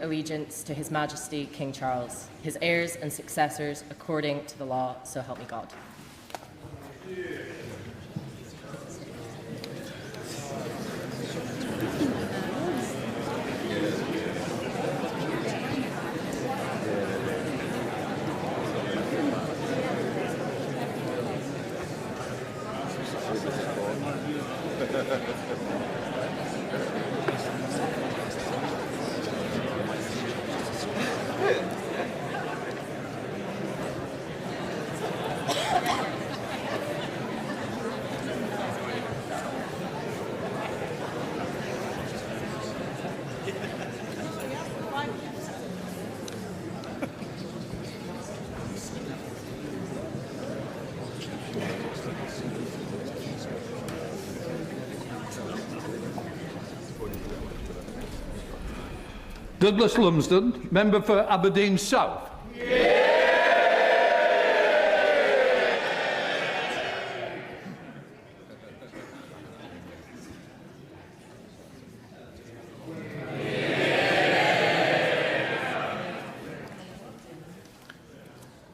allegiance to His Majesty King Charles, his heirs and successors, according to the law, so help me God. Douglas Lumsden, member for Aberdeen South.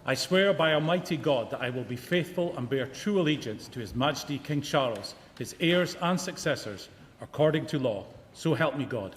I swear by Almighty God that I will be faithful and bear true allegiance to His Majesty King Charles, his heirs and successors, according to law. So help me God.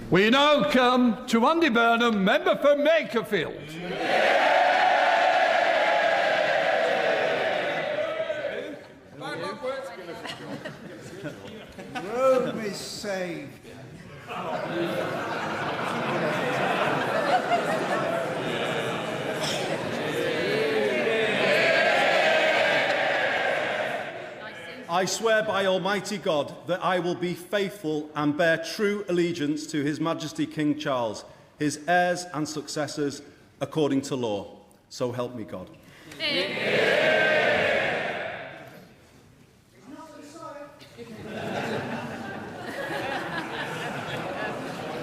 We now come to Andy Burnham, member for Makerfield. Rome is saved. I swear by Almighty God that I will be faithful and bear true allegiance to His Majesty King Charles, his heirs and successors, according to law. So help me God.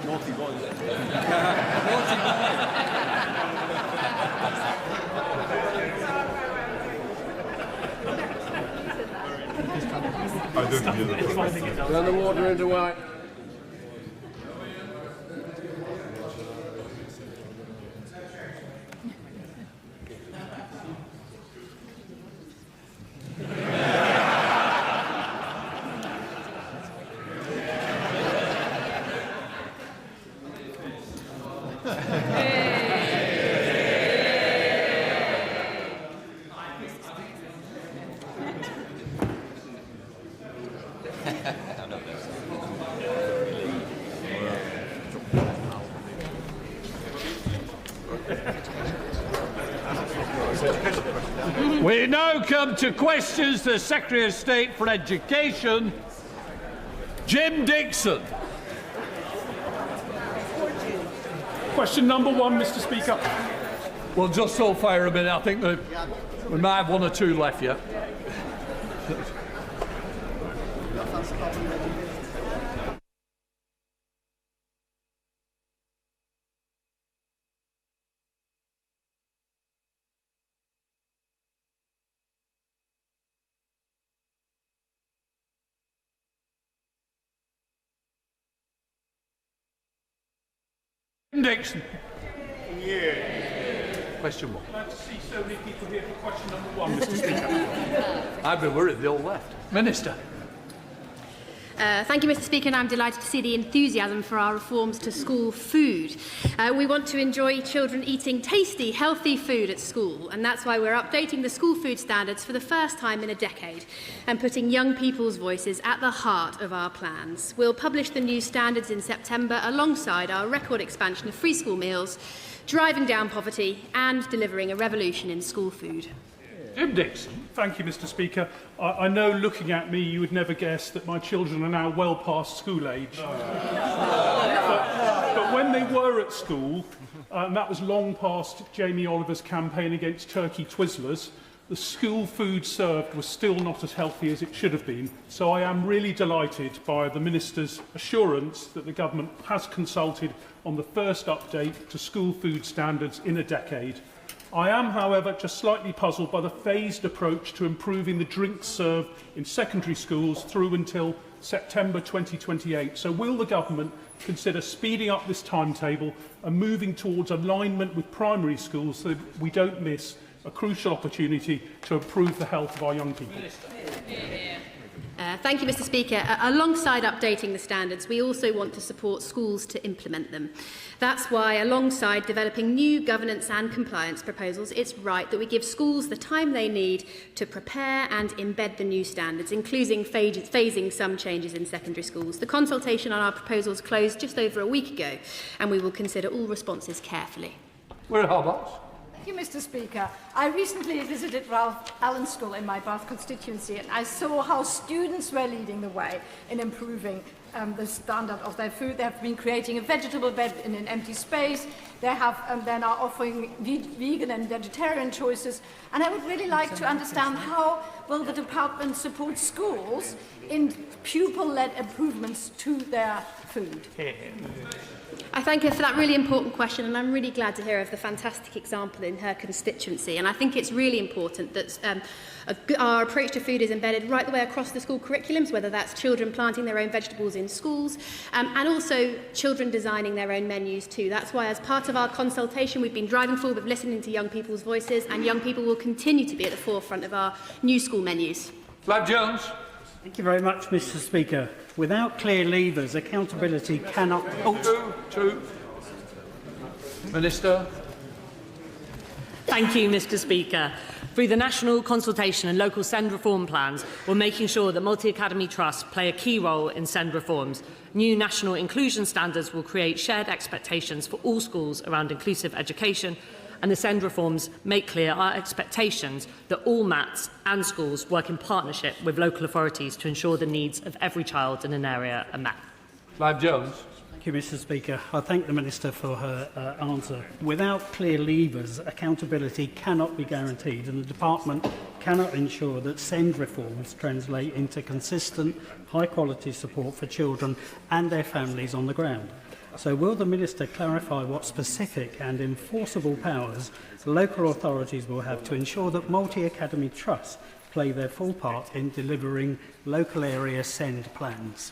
Naughty boys. I don't hear the Turn the water into white. We now come to questions to the Secretary of State for Education, Jim Dixon. Question number 1, Mr. Speaker. Well, just hold fire a minute. I think that we might have 1 or 2 left yet. Dixon. Question 1. Glad to see so many people here for question number 1, Mr. Speaker. I've been worried they all left. Minister. Thank you, Mr. Speaker, and I'm delighted to see the enthusiasm for our reforms to school food. We want to enjoy children eating tasty, healthy food at school, and that's why we're updating the school food standards for the first time in a decade and putting young people's voices at the heart of our plans. We'll publish the new standards in September alongside our record expansion of free school meals, driving down poverty and delivering a revolution in school food. Jim Dixon. Thank you, Mr. Speaker. I know, looking at me, you would never guess that my children are now well past school age. But when they were at school, and that was long past Jamie Oliver's campaign against turkey Twizzlers, the school food served was still not as healthy as it should have been. So I am really delighted by the Minister's assurance that the Government has consulted on the first update to school food standards in a decade. I am, however, just slightly puzzled by the phased approach to improving the drinks served in secondary schools through until September 2028. So will the Government consider speeding up this timetable and moving towards alignment with primary schools so that we don't miss a crucial opportunity to improve the health of our young people? Thank you, Mr. Speaker. Alongside updating the standards, we also want to support schools to implement them. That's why, alongside developing new governance and compliance proposals, it's right that we give schools the time they need to prepare and embed the new standards, including phasing some changes in secondary schools. The consultation on our proposals closed just over a week ago, and we will consider all responses carefully. We're at Horas. Thank you, Mr. Speaker. I recently visited Ralph Allen School in my Bath constituency, and I saw how students were leading the way in improving the standard of their food. They have been creating a vegetable bed in an empty space. They have then are offering vegan and vegetarian choices. And I would really like to understand how will the department support schools in pupil-led improvements to their food. I thank her for that really important question, and I'm really glad to hear of the fantastic example in her constituency. And I think it's really important that our approach to food is embedded right the way across the school curriculums, whether that's children planting their own vegetables in schools, and also children designing their own menus too. That's why, as part of our consultation, we've been driving forward with listening to young people's voices, and young people will continue to be at the forefront of our new school menus. Flav Jones. Thank you very much, Mr. Speaker. Without clear levers, accountability cannot... Minister. Thank you, Mr. Speaker. Through the national consultation and local SEND reform plans, we're making sure that multi-academy trusts play a key role in SEND reforms. New national inclusion standards will create shared expectations for all schools around inclusive education, and the SEND reforms make clear our expectations that all MATs and schools work in partnership with local authorities to ensure the needs of every child in an area are met. Flav Jones. Thank you, Mr. Speaker. I thank the Minister for her answer. Without clear levers, accountability cannot be guaranteed, and the Department cannot ensure that SEND reforms translate into consistent, high-quality support for children and their families on the ground. So will the Minister clarify what specific and enforceable powers local authorities will have to ensure that multi-academy trusts play their full part in delivering local area SEND plans?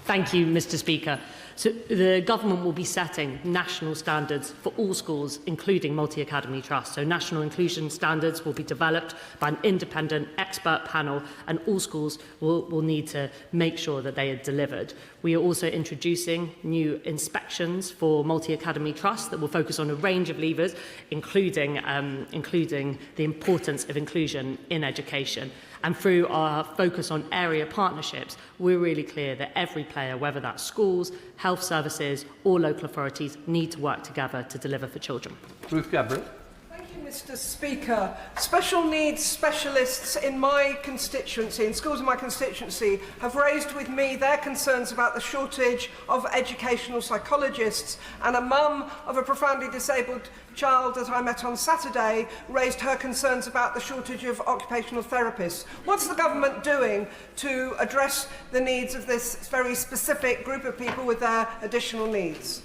Thank you, Mr. Speaker. So the Government will be setting national standards for all schools, including multi-academy trusts. So national inclusion standards will be developed by an independent expert panel, and all schools will need to make sure that they are delivered. We are also introducing new inspections for multi-academy trusts that will focus on a range of levers, including the importance of inclusion in education. And through our focus on area partnerships, we're really clear that every player, whether that's schools, health services or local authorities, need to work together to deliver for children. Ruth Gabriel. Thank you, Mr. Speaker. Special needs specialists in my constituency, in schools in my constituency, have raised with me their concerns about the shortage of educational psychologists, and a mum of a profoundly disabled child that I met on Saturday raised her concerns about the shortage of occupational therapists. What's the Government doing to address the needs of this very specific group of people with their additional needs?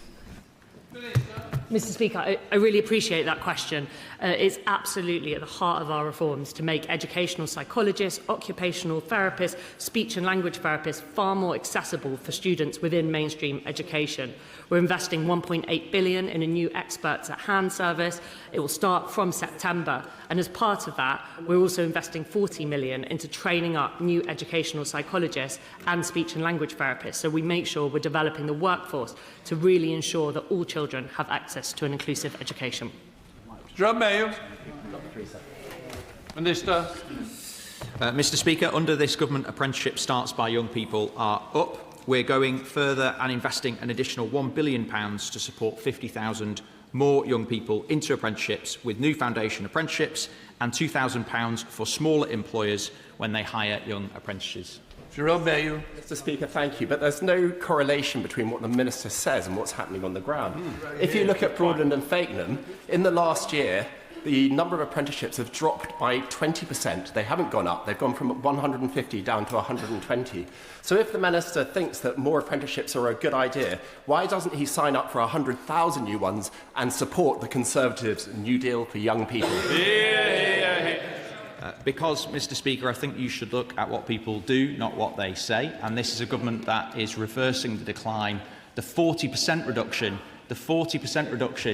Minister. Mr Speaker, I really appreciate that question. It's absolutely at the heart of our reforms to make educational psychologists, occupational therapists, speech and language therapists far more accessible for students within mainstream education. We're investing £1.8 billion in a new experts at hand service. It will start from September. And as part of that, we're also investing £40 million into training up new educational psychologists and speech and language therapists. So we make sure we're developing the workforce to really ensure that all children have access to an inclusive education. Minister. Mr Speaker, under this government, apprenticeship starts by young people are up. We're going further and investing an additional £1 billion to support 50,000 more young people into apprenticeships, with new foundation apprenticeships and £2,000 for smaller employers when they hire young apprentices. Mr Speaker, thank you. But there's no correlation between what the Minister says and what's happening on the ground. If you look at Broadland and Fakenham, in the last year, the number of apprenticeships have dropped by 20%. They haven't gone up. They've gone from 150 down to 120. So if the Minister thinks that more apprenticeships are a good idea, why doesn't he sign up for 100,000 new ones and support the Conservatives' New Deal for young people? Because, Mr Speaker, I think you should look at what people do, not what they say. And this is a government that is reversing the decline, the 40% reduction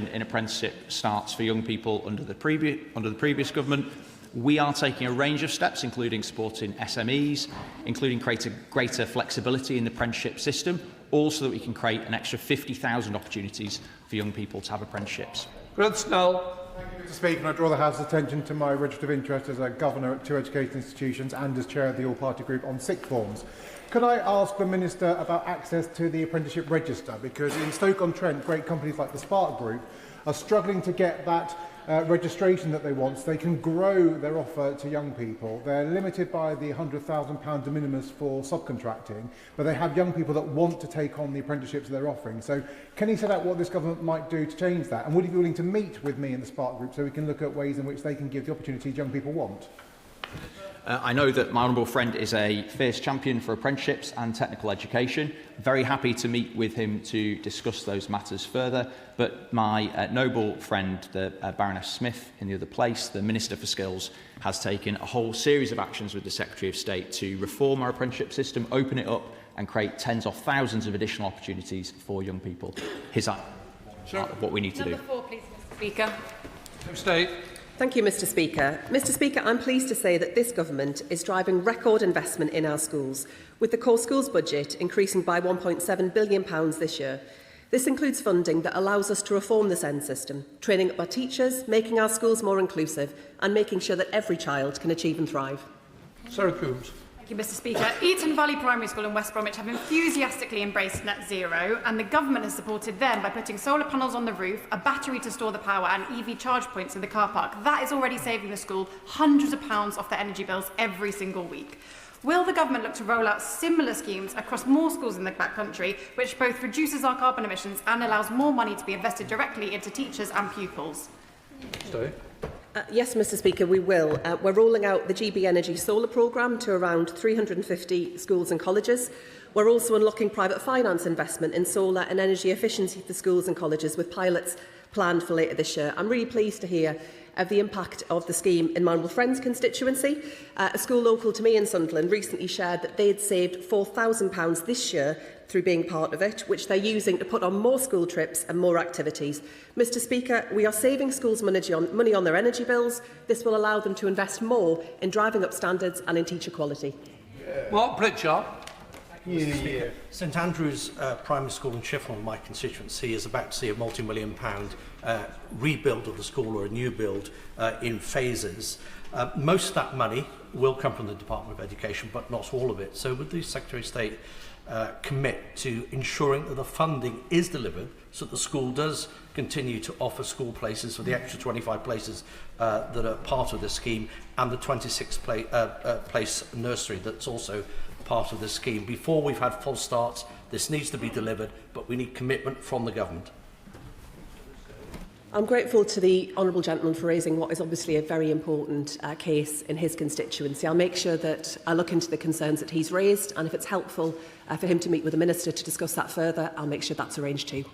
in apprenticeship starts for young people under the previous government. We are taking a range of steps, including supporting SMEs, including greater flexibility in the apprenticeship system, all so that we can create an extra 50,000 opportunities for young people to have apprenticeships. Mr Speaker, and I draw the House's attention to my register of interest as a governor at 2 education institutions and as chair of the all-party group on sixth forms. Could I ask the Minister about access to the apprenticeship register? Because in Stoke-on-Trent, great companies like the Spark Group are struggling to get that registration that they want so they can grow their offer to young people. They're limited by the £100,000 de minimis for subcontracting, but they have young people that want to take on the apprenticeships they're offering. So can he set out what this government might do to change that? And would he be willing to meet with me and the Spark Group so we can look at ways in which they can give the opportunities young people want? I know that my honourable friend is a fierce champion for apprenticeships and technical education. Very happy to meet with him to discuss those matters further. But my noble friend, the Baroness Smith, in the other place, the Minister for Skills, has taken a whole series of actions with the Secretary of State to reform our apprenticeship system, open it up and create tens of thousands of additional opportunities for young people. Here's what we need to do. Number 4, please, Mr Speaker. State. Thank you, Mr Speaker. Mr Speaker, I'm pleased to say that this government is driving record investment in our schools, with the core schools budget increasing by £1.7 billion this year. This includes funding that allows us to reform the SEND system, training up our teachers, making our schools more inclusive and making sure that every child can achieve and thrive. Sarah Coombs. Thank you, Mr Speaker. Eton Valley Primary School and West Bromwich have enthusiastically embraced net zero, and the government has supported them by putting solar panels on the roof, a battery to store the power and EV charge points in the car park. That is already saving the school hundreds of pounds off their energy bills every single week. Will the government look to roll out similar schemes across more schools in the country, which both reduces our carbon emissions and allows more money to be invested directly into teachers and pupils? Yes, Mr Speaker, we will. We're rolling out the GB Energy Solar Programme to around 350 schools and colleges. We're also unlocking private finance investment in solar and energy efficiency for schools and colleges, with pilots planned for later this year. I'm really pleased to hear of the impact of the scheme in my honourable friend's constituency. A school local to me in Sunderland recently shared that they had saved £4,000 this year through being part of it, which they're using to put on more school trips and more activities. Mr Speaker, we are saving schools money on their energy bills. This will allow them to invest more in driving up standards and in teacher quality. Mark Pritchard. St Andrew's Primary School in Sheffield, my constituency, is about to see a multi-million-pound rebuild of the school, or a new build, in phases. Most of that money will come from the Department of Education, but not all of it. So would the Secretary of State commit to ensuring that the funding is delivered so that the school does continue to offer school places for the extra 25 places that are part of the scheme, and the 26 place nursery that's also part of the scheme? Before we've had full starts, this needs to be delivered, but we need commitment from the government. I'm grateful to the honourable gentleman for raising what is obviously a very important case in his constituency. I'll make sure that I look into the concerns that he's raised, and if it's helpful for him to meet with the Minister to discuss that further, I'll make sure that's arranged too.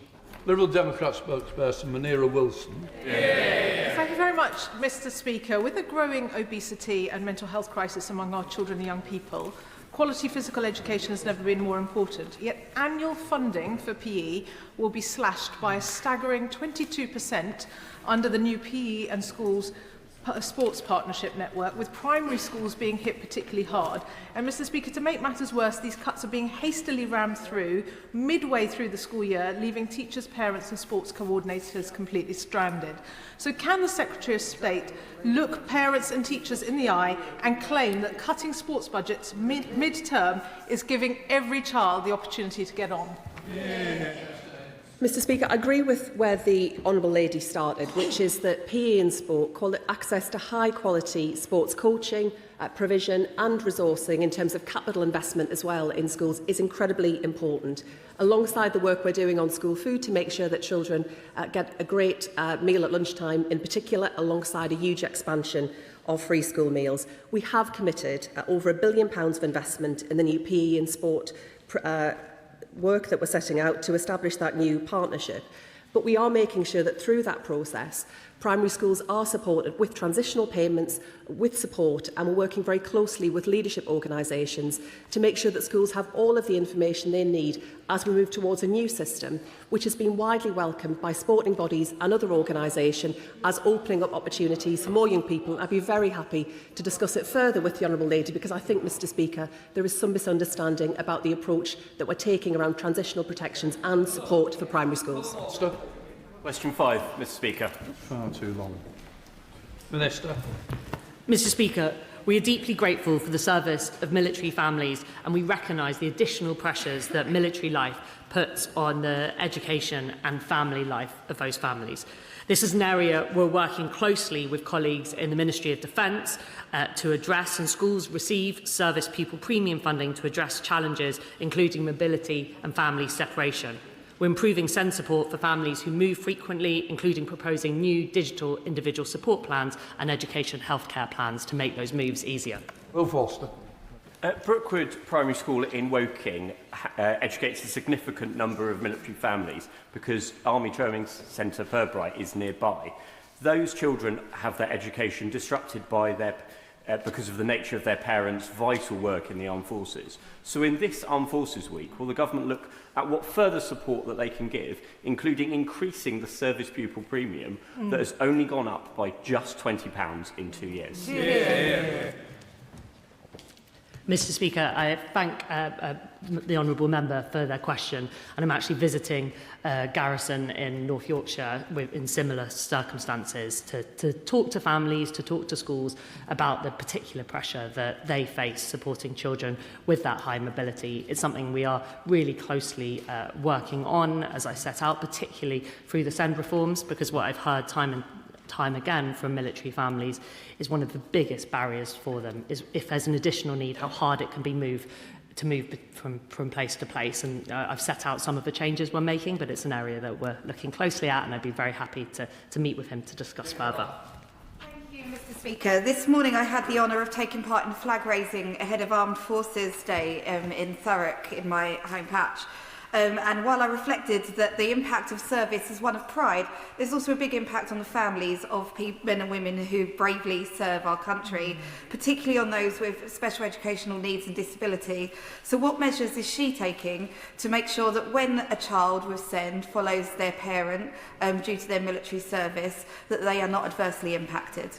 Liberal Democrat spokesperson Munira Wilson. Thank you very much, Mr. Speaker. With the growing obesity and mental health crisis among our children and young people, quality physical education has never been more important. Yet annual funding for PE will be slashed by a staggering 22% under the new PE and schools sports partnership network, with primary schools being hit particularly hard. And Mr. Speaker, to make matters worse, these cuts are being hastily rammed through midway through the school year, leaving teachers, parents and sports coordinators completely stranded. So can the Secretary of State look parents and teachers in the eye and claim that cutting sports budgets mid-term is giving every child the opportunity to get on? Mr. Speaker, I agree with where the Honourable Lady started, which is that PE and sport, access to high-quality sports coaching, provision and resourcing in terms of capital investment as well in schools is incredibly important, alongside the work we're doing on school food to make sure that children get a great meal at lunchtime, in particular, alongside a huge expansion of free school meals. We have committed over £1 billion of investment in the new PE and sport work that we're setting out to establish that new partnership. But we are making sure that through that process, primary schools are supported with transitional payments, with support, and we're working very closely with leadership organisations to make sure that schools have all of the information they need as we move towards a new system, which has been widely welcomed by sporting bodies and other organisations as opening up opportunities for more young people. I'd be very happy to discuss it further with the Honourable Lady, because I think, Mr. Speaker, there is some misunderstanding about the approach that we're taking around transitional protections and support for primary schools. Stop. Question 5, Mr. Speaker. Far too long. Minister. Mr. Speaker, we are deeply grateful for the service of military families, and we recognise the additional pressures that military life puts on the education and family life of those families. This is an area we're working closely with colleagues in the Ministry of Defence to address, and schools receive service pupil premium funding to address challenges including mobility and family separation. We're improving SEND support for families who move frequently, including proposing new digital individual support plans and education healthcare plans to make those moves easier. Will Foster. Brookwood Primary School in Woking educates a significant number of military families because Army Training Centre Pirbright is nearby. Those children have their education disrupted by their because of the nature of their parents' vital work in the armed forces. So in this Armed Forces Week, will the government look at what further support that they can give, including increasing the service pupil premium that has only gone up by just £20 in 2 years? Mr. Speaker, I thank the honourable member for their question, and I'm actually visiting Garrison in North Yorkshire in similar circumstances to talk to families, to talk to schools about the particular pressure that they face supporting children with that high mobility. It's something we are really closely working on, as I set out, particularly through the SEND reforms, because what I've heard time and time again from military families is one of the biggest barriers for them is if there's an additional need, how hard it can be moved from place to place. And I've set out some of the changes we're making, but it's an area that we're looking closely at, and I'd be very happy to meet with him to discuss further. Thank you, Mr. Speaker. This morning I had the honour of taking part in flag raising ahead of Armed Forces Day in Thurrock, in my home patch. And while I reflected that the impact of service is one of pride, there's also a big impact on the families of men and women who bravely serve our country, particularly on those with special educational needs and disability. So what measures is she taking to make sure that when a child with SEND follows their parent due to their military service, that they are not adversely impacted?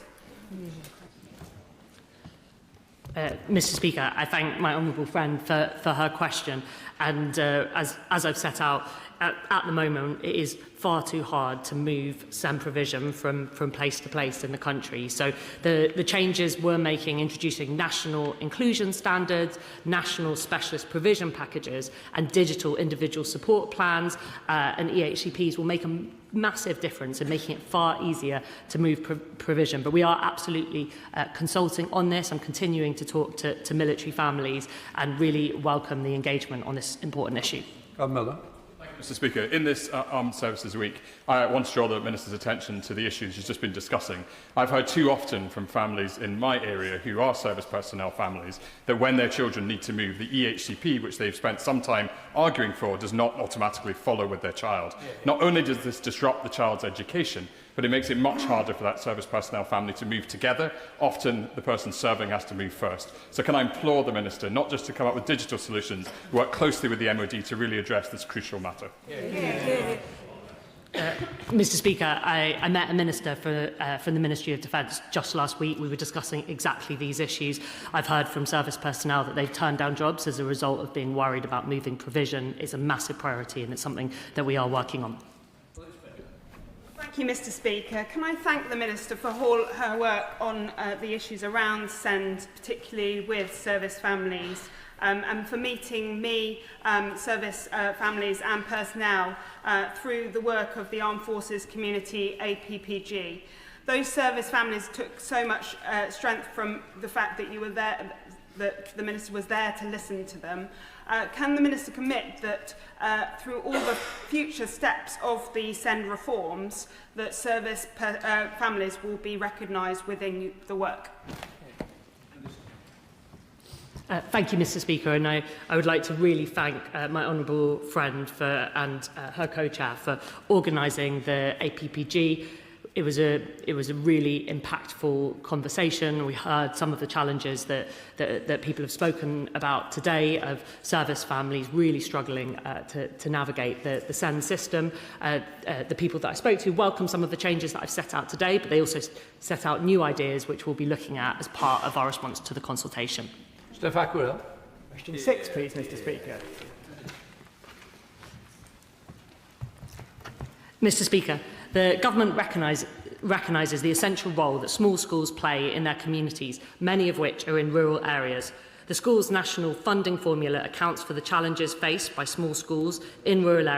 Mr. Speaker, I thank my honourable friend for her question. And as I've set out, at the moment, it is far too hard to move SEND provision from place to place in the country. So the changes we're making, introducing national inclusion standards, national specialist provision packages, and digital individual support plans and EHCPs will make a massive difference in making it far easier to move provision. But we are absolutely consulting on this. I'm continuing to talk to military families and really welcome the engagement on this important issue. Miller. Mr Speaker. In this Armed Services Week, I want to draw the Minister's attention to the issues you've just been discussing. I've heard too often from families in my area who are service personnel families that when their children need to move, the EHCP, which they've spent some time arguing for, does not automatically follow with their child. Not only does this disrupt the child's education, but it makes it much harder for that service personnel family to move together. Often the person serving has to move first. So can I implore the Minister not just to come up with digital solutions, work closely with the MOD to really address this crucial matter? Mr Speaker, I met a minister from the Ministry of Defence just last week. We were discussing exactly these issues. I've heard from service personnel that they've turned down jobs as a result of being worried about moving provision. It's a massive priority and it's something that we are working on. Thank you, Mr Speaker. Can I thank the Minister for her work on the issues around SEND, particularly with service families, and for meeting me, service families and personnel through the work of the Armed Forces Community APPG. Those service families took so much strength from the fact that you were there, that the Minister was there to listen to them. Can the Minister commit that through all the future steps of the SEND reforms, that service families will be recognised within the work? Thank you, Mr Speaker, and I would like to really thank my honourable friend and her co-chair for organising the APPG. It was a really impactful conversation. We heard some of the challenges that people have spoken about today of service families really struggling to navigate the SEND system. The people that I spoke to welcome some of the changes that I've set out today, but they also set out new ideas which we'll be looking at as part of our response to the consultation. Question 6, please, Mr Speaker. Mr Speaker, the government recognises the essential role that small schools play in their communities, many of which are in rural areas. The school's national funding formula accounts for the challenges faced by small schools in rural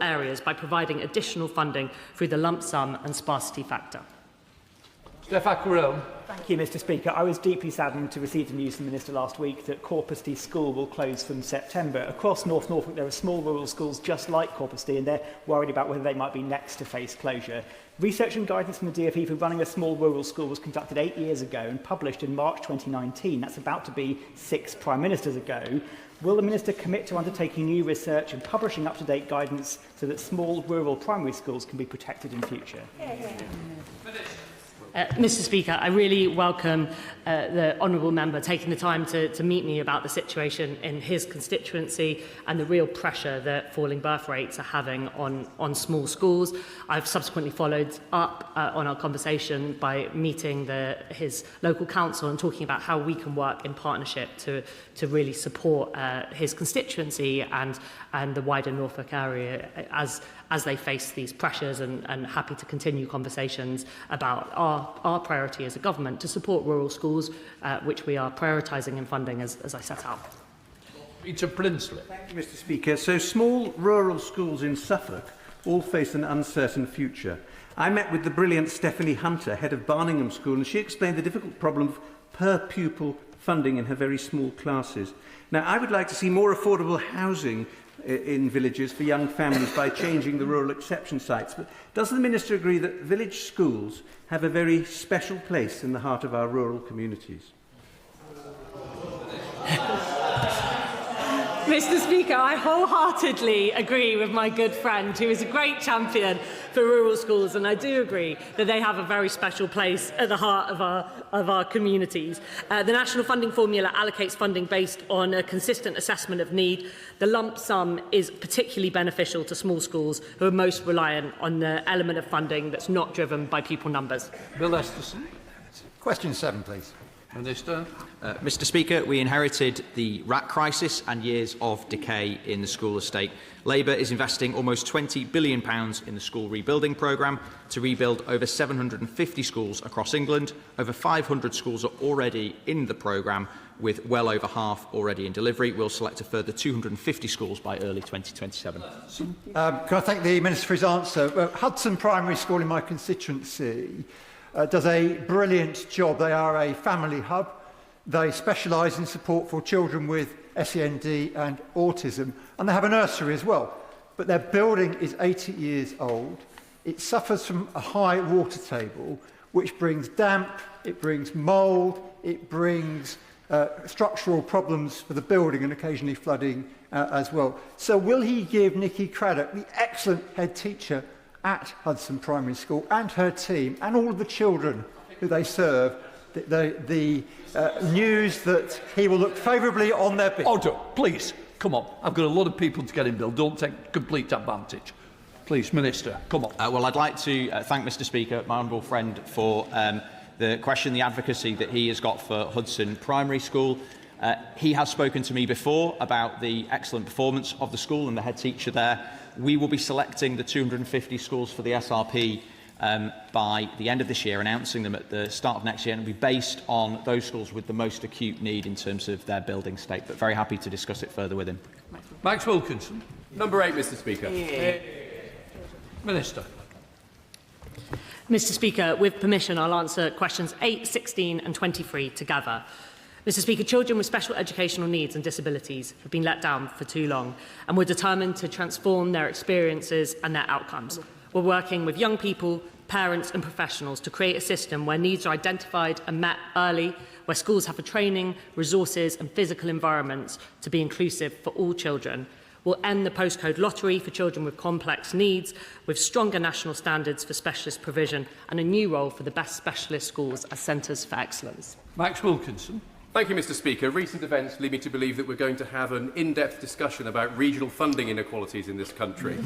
areas by providing additional funding through the lump sum and sparsity factor. Thank you, Mr Speaker. I was deeply saddened to receive the news from the Minister last week that Corpusty School will close from September. Across North Norfolk, there are small rural schools just like Corpusty, and they're worried about whether they might be next to face closure. Research and guidance from the DfE for running a small rural school was conducted 8 years ago and published in March 2019. That's about to be 6 Prime Ministers ago. Will the Minister commit to undertaking new research and publishing up-to-date guidance so that small rural primary schools can be protected in future? Mr Speaker, I really welcome the honourable member taking the time to meet me about the situation in his constituency and the real pressure that falling birth rates are having on small schools. I've subsequently followed up on our conversation by meeting his local council and talking about how we can work in partnership to really support his constituency and the wider Norfolk area as they face these pressures, and happy to continue conversations about our priority as a government to support rural schools, which we are prioritising and funding as I set out. Peter Prinsley. Thank you, Mr Speaker. So small rural schools in Suffolk all face an uncertain future. I met with the brilliant Stephanie Hunter, head of Barningham School, and she explained the difficult problem of per pupil funding in her very small classes. Now, I would like to see more affordable housing in villages for young families by changing the rural exception sites. But does the Minister agree that village schools have a very special place in the heart of our rural communities? Mr Speaker, I wholeheartedly agree with my good friend, who is a great champion for rural schools, and I do agree that they have a very special place at the heart of our communities. The national funding formula allocates funding based on a consistent assessment of need. The lump sum is particularly beneficial to small schools who are most reliant on the element of funding that's not driven by pupil numbers. Bill Esterson. Question 7, please. Minister. Mr Speaker, we inherited the rat crisis and years of decay in the school estate. Labour is investing almost £20 billion in the school rebuilding programme to rebuild over 750 schools across England. Over 500 schools are already in the programme, with well over half already in delivery. We'll select a further 250 schools by early 2027. Can I thank the Minister for his answer? Hudson Primary School in my constituency does a brilliant job. They are a family hub. They specialise in support for children with SEND and autism, and they have a nursery as well. but their building is 80 years old. It suffers from a high water table, which brings damp, it brings mould, it brings structural problems for the building and occasionally flooding as well. So will he give Nikki Craddock, the excellent head teacher at Hudson Primary School, and her team, and all of the children who they serve, the news that he will look favourably on their behalf? Order, please. Come on. I've got a lot of people to get in, Bill. Don't take complete advantage. Please, Minister, come on. Well, I'd like to thank Mr Speaker, my honourable friend, for the question, the advocacy that he has got for Hudson Primary School. He has spoken to me before about the excellent performance of the school and the head teacher there. We will be selecting the 250 schools for the SRP by the end of this year, announcing them at the start of next year, and it'll be based on those schools with the most acute need in terms of their building state. But very happy to discuss it further with him. Max Wilkinson. Number 8, Mr Speaker. Minister. Mr Speaker, with permission, I'll answer questions 8, 16 and 23 together. Mr Speaker, children with special educational needs and disabilities have been let down for too long, and we're determined to transform their experiences and their outcomes. We're working with young people, parents and professionals to create a system where needs are identified and met early, where schools have the training, resources and physical environments to be inclusive for all children. We'll end the postcode lottery for children with complex needs, with stronger national standards for specialist provision and a new role for the best specialist schools as centres for excellence. Max Wilkinson. Thank you, Mr Speaker. Recent events lead me to believe that we're going to have an in-depth discussion about regional funding inequalities in this country.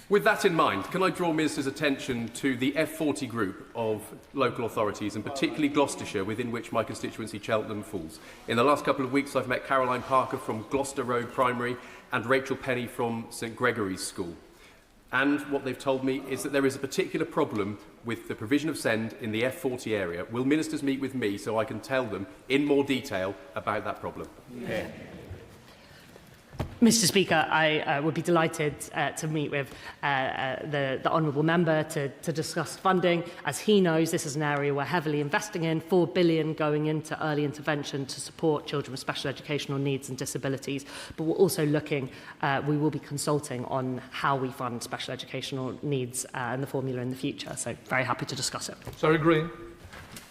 With that in mind, can I draw Minister's attention to the F40 group of local authorities, and particularly Gloucestershire, within which my constituency Cheltenham falls. In the last couple of weeks, I've met Caroline Parker from Gloucester Road Primary and Rachel Penny from St Gregory's School. And what they've told me is that there is a particular problem with the provision of SEND in the F40 area. Will ministers meet with me so I can tell them in more detail about that problem? Yeah. Mr Speaker, I would be delighted to meet with the honourable member to discuss funding. As he knows, this is an area we're heavily investing in, £4 billion going into early intervention to support children with special educational needs and disabilities. But we're also looking, we will be consulting on how we fund special educational needs and the formula in the future. So very happy to discuss it. Sorry, Green.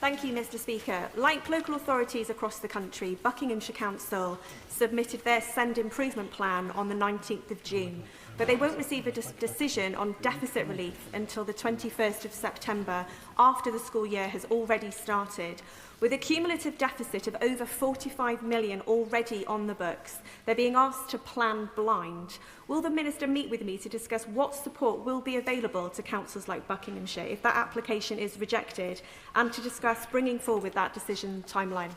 Thank you, Mr Speaker. Like local authorities across the country, Buckinghamshire Council submitted their SEND improvement plan on the 19th of June, but they won't receive a decision on deficit relief until the 21st of September, after the school year has already started. With a cumulative deficit of over 45 million already on the books, they're being asked to plan blind. Will the Minister meet with me to discuss what support will be available to councils like Buckinghamshire if that application is rejected, and to discuss bringing forward that decision timeline?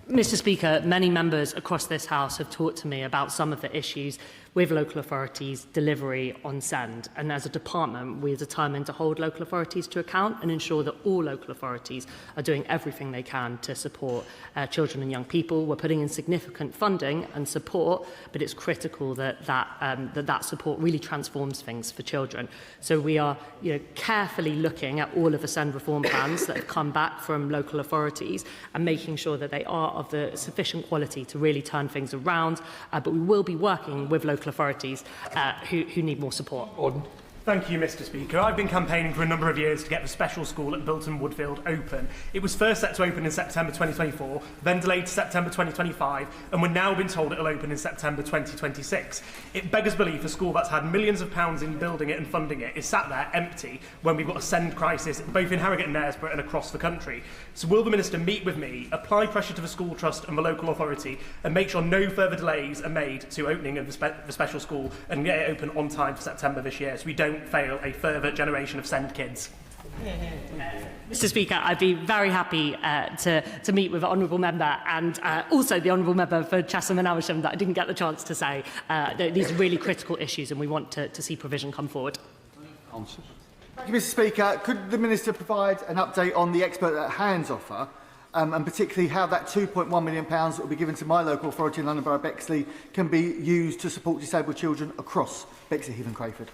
Mr Speaker, many members across this House have talked to me about some of the issues with local authorities' delivery on SEND. And as a department, we are determined to hold local authorities to account and ensure that all local authorities are doing everything they can to support children and young people. We're putting in significant funding and support, but it's critical that that support really transforms things for children. So we are carefully looking at all of the SEND reform plans that have come back from local authorities and making sure that they are of the sufficient quality to really turn things around. But we will be working with local authorities who need more support. Orden. Thank you, Mr Speaker. I've been campaigning for a number of years to get the special school at Bilton Woodfield open. It was first set to open in September 2024, then delayed to September 2025, and we're now been told it'll open in September 2026. It beggars belief a school that's had millions of pounds in building it and funding it is sat there empty when we've got a SEND crisis both in Harrogate and Knaresborough and across the country. So will the Minister meet with me, apply pressure to the school trust and the local authority, and make sure no further delays are made to opening of the special school and get it open on time for September this year, so we don't fail a further generation of SEND kids? Mr Speaker, I'd be very happy to meet with the honourable member and also the honourable member for Chesham and Amersham that I didn't get the chance to say. These are really critical issues and we want to see provision come forward. Answers. Thank you, Mr Speaker. Could the Minister provide an update on the expert at hands offer, and particularly how that £2.1 million that will be given to my local authority in London Borough Bexley can be used to support disabled children across Bexley, Heath and Crayford?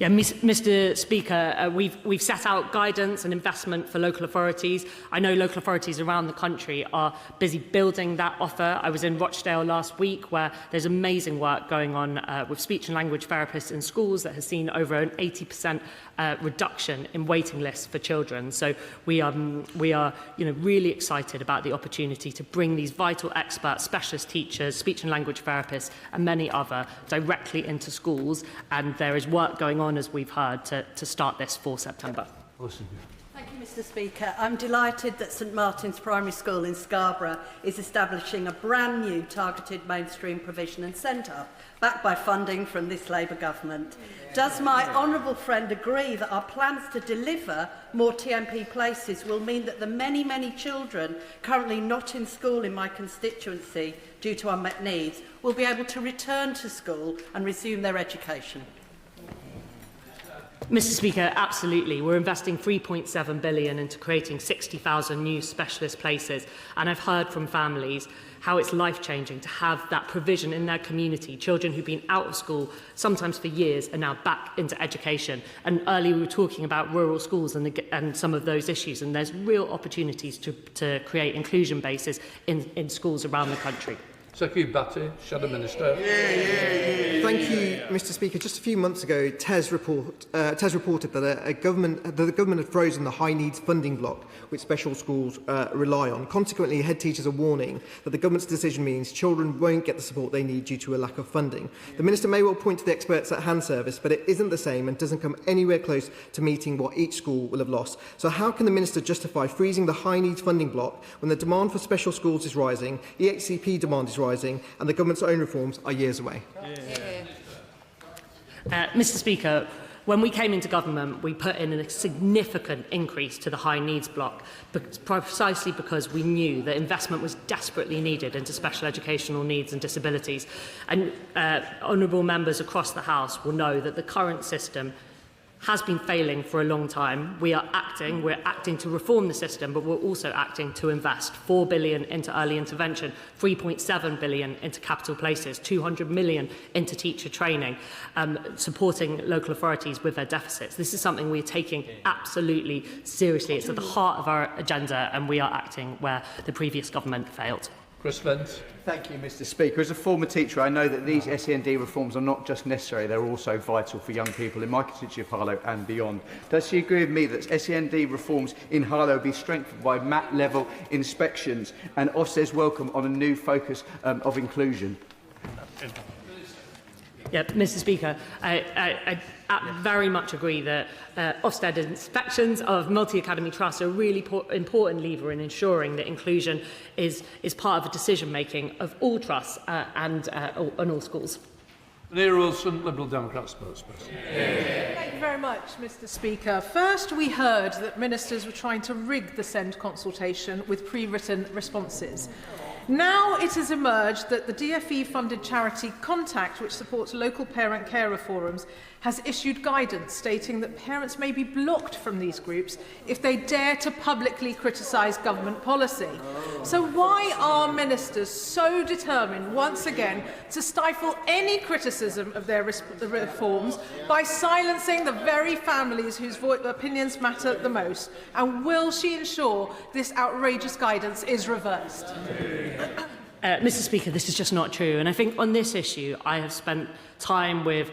Mr. Speaker, we've set out guidance and investment for local authorities. I know local authorities around the country are busy building that offer. I was in Rochdale last week, where there's amazing work going on with speech and language therapists in schools that has seen over an 80% reduction in waiting lists for children. So we are really excited about the opportunity to bring these vital experts, specialist teachers, speech and language therapists, and many other directly into schools. And there is work going on, as we've heard, to start this for September. Awesome. Thank you, Mr. Speaker. I'm delighted that St Martin's Primary School in Scarborough is establishing a brand new targeted mainstream provision and centre, backed by funding from this Labour government. Does my honourable friend agree that our plans to deliver more TMP places will mean that the many, many children currently not in school in my constituency due to unmet needs will be able to return to school and resume their education? Mr. Speaker, absolutely. We're investing £3.7 billion into creating 60,000 new specialist places, and I've heard from families how it's life-changing to have that provision in their community. Children who've been out of school, sometimes for years, are now back into education. And earlier we were talking about rural schools and some of those issues, and there's real opportunities to create inclusion bases in schools around the country. Secretary Batty, Shadow Minister. Thank you, Mr. Speaker. Just a few months ago, TES reported that the government had frozen the high needs funding block which special schools rely on. Consequently, head teachers are warning that the government's decision means children won't get the support they need due to a lack of funding. The Minister may well point to the experts at hand service, but it isn't the same and doesn't come anywhere close to meeting what each school will have lost. So how can the Minister justify freezing the high needs funding block when the demand for special schools is rising, EHCP demand is rising, and the government's own reforms are years away? Mr. Speaker, when we came into government, we put in a significant increase to the high needs block, precisely because we knew that investment was desperately needed into special educational needs and disabilities. And honourable members across the House will know that the current system has been failing for a long time. We're acting to reform the system, but we're also acting to invest £4 billion into early intervention, £3.7 billion into capital places, £200 million into teacher training, supporting local authorities with their deficits. This is something we're taking absolutely seriously. It's at the heart of our agenda, and we are acting where the previous government failed. Chris Vance. Thank you, Mr. Speaker. As a former teacher, I know that these SEND reforms are not just necessary, they're also vital for young people in my constituency of Harlow and beyond. Does she agree with me that SEND reforms in Harlow will be strengthened by MAT-level inspections and Ofsted's welcome on a new focus of inclusion? Yeah, Mr. Speaker, I very much agree that Ofsted inspections of multi-academy trusts are a really important lever in ensuring that inclusion is part of the decision-making of all trusts and all schools. Neil Wilson, Liberal Democrat spokesperson. Thank you very much, Mr. Speaker. First, we heard that ministers were trying to rig the SEND consultation with pre-written responses. Now it has emerged that the DFE-funded charity Contact, which supports local parent carer forums, has issued guidance stating that parents may be blocked from these groups if they dare to publicly criticise government policy. So why are ministers so determined, once again, to stifle any criticism of their reforms by silencing the very families whose opinions matter the most? And will she ensure this outrageous guidance is reversed? Mr. Speaker, this is just not true. And I think on this issue, I have spent time with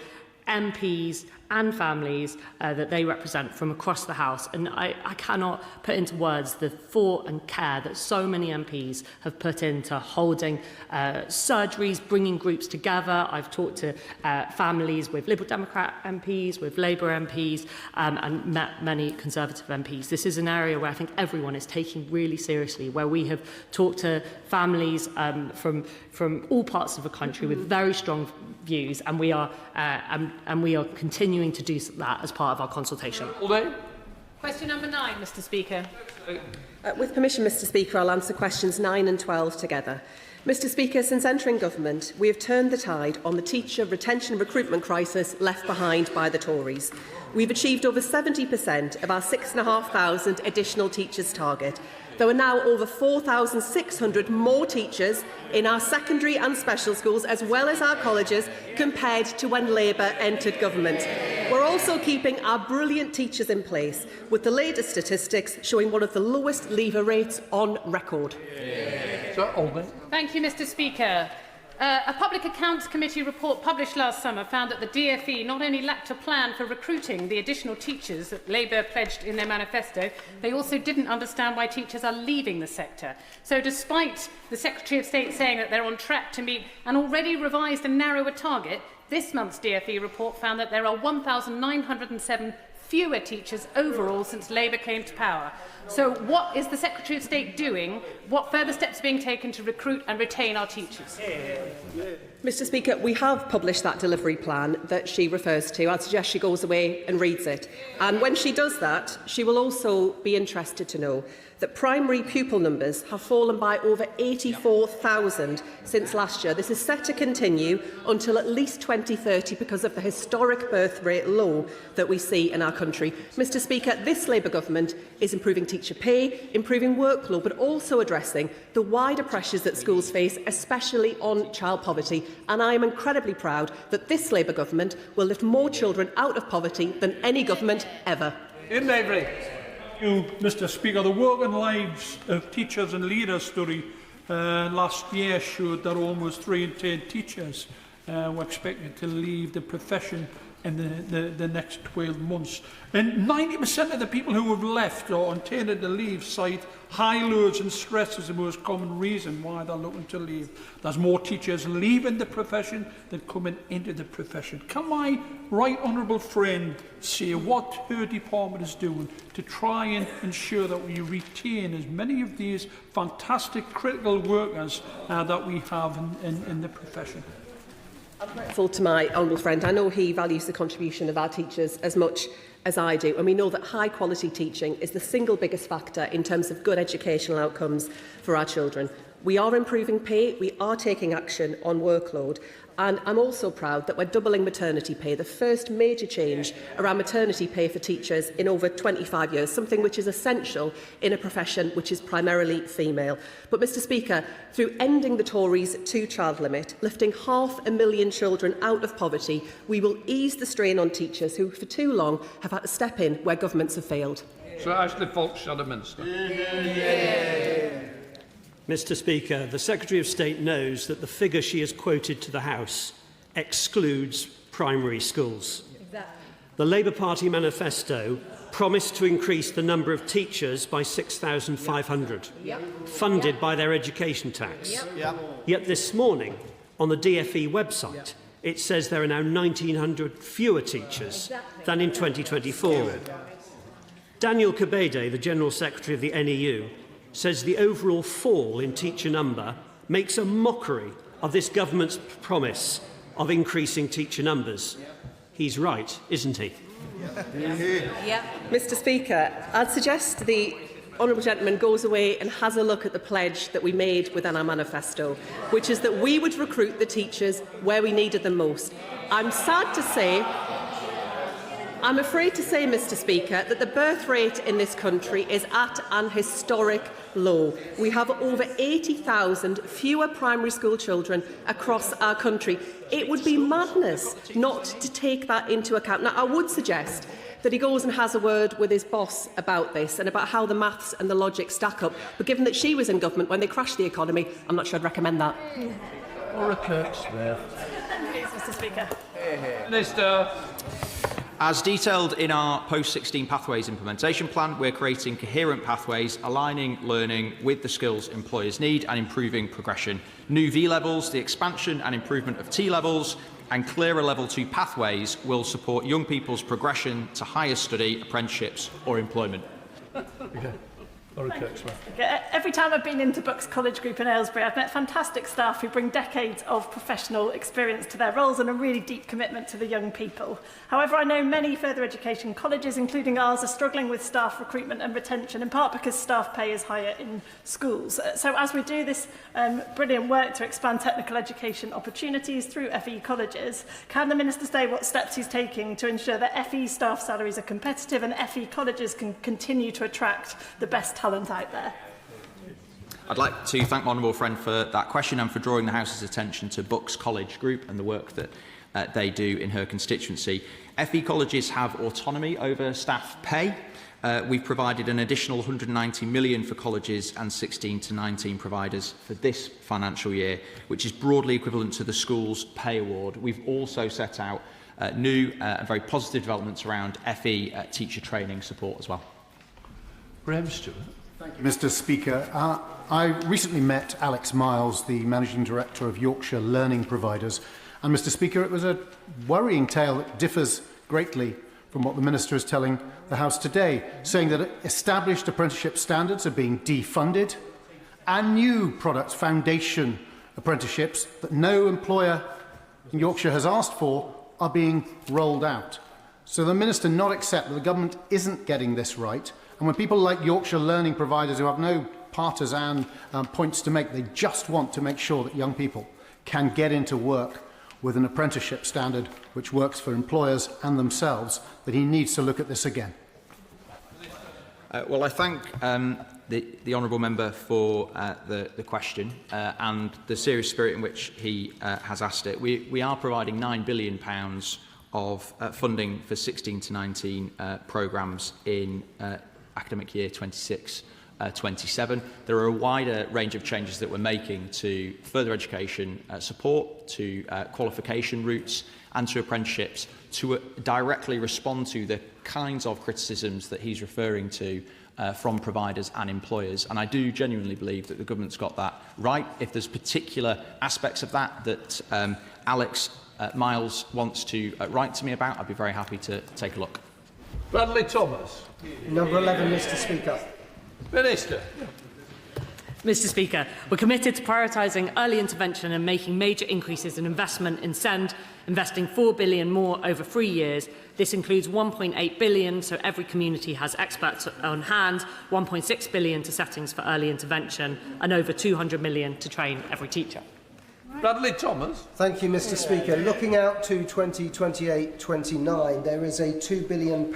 MPs and families that they represent from across the House. And I cannot put into words the thought and care that so many MPs have put into holding surgeries, bringing groups together. I've talked to families with Liberal Democrat MPs, with Labour MPs, and met many Conservative MPs. This is an area where I think everyone is taking really seriously, where we have talked to families from all parts of the country with very strong views, and we are continuing to do that as part of our consultation. Question number 9, Mr. Speaker. With permission, Mr. Speaker, I'll answer questions 9 and 12 together. Mr. Speaker, since entering government, we have turned the tide on the teacher retention recruitment crisis left behind by the Tories. We've achieved over 70% of our 6,500 additional teachers target. there are now over 4,600 more teachers in our secondary and special schools, as well as our colleges, compared to when Labour entered government. We're also keeping our brilliant teachers in place, with the latest statistics showing one of the lowest leaver rates on record. Thank you, Mr. Speaker. A Public Accounts Committee report published last summer found that the DfE not only lacked a plan for recruiting the additional teachers that Labour pledged in their manifesto, they also didn't understand why teachers are leaving the sector. So despite the Secretary of State saying that they're on track to meet an already revised and narrower target, this month's DfE report found that there are 1,907 fewer teachers overall since Labour came to power. So what is the Secretary of State doing? What further steps are being taken to recruit and retain our teachers? Mr. Speaker, we have published that delivery plan that she refers to. I'd suggest she goes away and reads it. And when she does that, she will also be interested to know that primary pupil numbers have fallen by over 84,000 since last year. This is set to continue until at least 2030 because of the historic birth rate low that we see in our country. Mr. Speaker, this Labour government is improving teacher pay, improving workload, but also addressing the wider pressures that schools face, especially on child poverty. And I am incredibly proud that this Labour government will lift more children out of poverty than any government ever. In Maybury. Thank you, Mr. Speaker. The working lives of teachers and leaders study last year showed that almost 3 in 10 teachers were expected to leave the profession in the next 12 months. And 90% of the people who have left or intended to leave cite high loads and stress as the most common reason why they're looking to leave. There's more teachers leaving the profession than coming into the profession. Can my right honourable friend say what her department is doing to try and ensure that we retain as many of these fantastic critical workers that we have in the profession? I'm grateful to my honourable friend. I know he values the contribution of our teachers as much as I do, and we know that high quality teaching is the single biggest factor in terms of good educational outcomes for our children. We are improving pay, we are taking action on workload, and I'm also proud that we're doubling maternity pay, the first major change around maternity pay for teachers in over 25 years, something which is essential in a profession which is primarily female. But, Mr. Speaker, through ending the Tories' two-child limit, lifting 500,000 children out of poverty, we will ease the strain on teachers who, for too long, have had to step in where governments have failed. Sir Ashley Fox, Shadow Minister. Mr. Speaker, the Secretary of State knows that the figure she has quoted to the House excludes primary schools. Exactly. The Labour Party manifesto promised to increase the number of teachers by 6,500, funded by their education tax. Yet this morning, on the DfE website, it says there are now 1,900 fewer teachers than in 2024. Daniel Kabede, the General Secretary of the NEU, says the overall fall in teacher number makes a mockery of this government's promise of increasing teacher numbers. He's right, isn't he? Mr. Speaker, I'd suggest the honourable gentleman goes away and has a look at the pledge that we made within our manifesto, which is that we would recruit the teachers where we needed them most. I'm afraid to say, Mr. Speaker, that the birth rate in this country is at an historic low. We have over 80,000 fewer primary school children across our country. It would be madness not to take that into account. Now, I would suggest that he goes and has a word with his boss about this and about how the maths and the logic stack up. But given that she was in government when they crashed the economy, I'm not sure I'd recommend that. Laura Kirksmith. Please, Mr. Speaker. Minister. As detailed in our Post-16 Pathways Implementation Plan, we're creating coherent pathways, aligning learning with the skills employers need and improving progression. New V-levels, the expansion and improvement of T-levels and clearer Level 2 pathways will support young people's progression to higher study, apprenticeships or employment. Every time I've been into Bucks College Group in Aylesbury, I've met fantastic staff who bring decades of professional experience to their roles and a really deep commitment to the young people. However, I know many further education colleges, including ours, are struggling with staff recruitment and retention, in part because staff pay is higher in schools. So as we do this brilliant work to expand technical education opportunities through FE colleges, can the Minister say what steps he's taking to ensure that FE staff salaries are competitive and FE colleges can continue to attract the best talent out there? I'd like to thank my honourable friend for that question and for drawing the House's attention to Bucks College Group and the work that they do in her constituency. FE colleges have autonomy over staff pay. We've provided an additional £190 million for colleges and 16 to 19 providers for this financial year, which is broadly equivalent to the school's pay award. We've also set out new and very positive developments around FE teacher training support as well. Graham Stewart. Thank you, Mr. Speaker. I recently met Alex Miles, the Managing Director of Yorkshire Learning Providers, and Mr. Speaker, it was a worrying tale that differs greatly from what the Minister is telling the House today, saying that established apprenticeship standards are being defunded and new product foundation apprenticeships that no employer in Yorkshire has asked for are being rolled out. So the Minister not accept that the government isn't getting this right, and when people like Yorkshire Learning Providers who have no partisan points to make, they just want to make sure that young people can get into work with an apprenticeship standard which works for employers and themselves, that he needs to look at this again. Well, I thank the honourable member for the question and the serious spirit in which he has asked it. We are providing £9 billion of funding for 16 to 19 programmes in academic year 26-27. There are a wider range of changes that we're making to further education support, to qualification routes and to apprenticeships to directly respond to the kinds of criticisms that he's referring to from providers and employers. And I do genuinely believe that the government's got that right. If there's particular aspects of that Alex Miles wants to write to me about, I'd be very happy to take a look. Bradley Thomas. Number 11, Mr. Speaker. Minister. Mr. Speaker, we're committed to prioritising early intervention and making major increases in investment in SEND, investing £4 billion more over 3 years. This includes £1.8 billion so every community has experts on hand, £1.6 billion to settings for early intervention and over £200 million to train every teacher. Bradley Thomas. Thank you, Mr. Speaker. Looking out to 2028-29, there is a £2 billion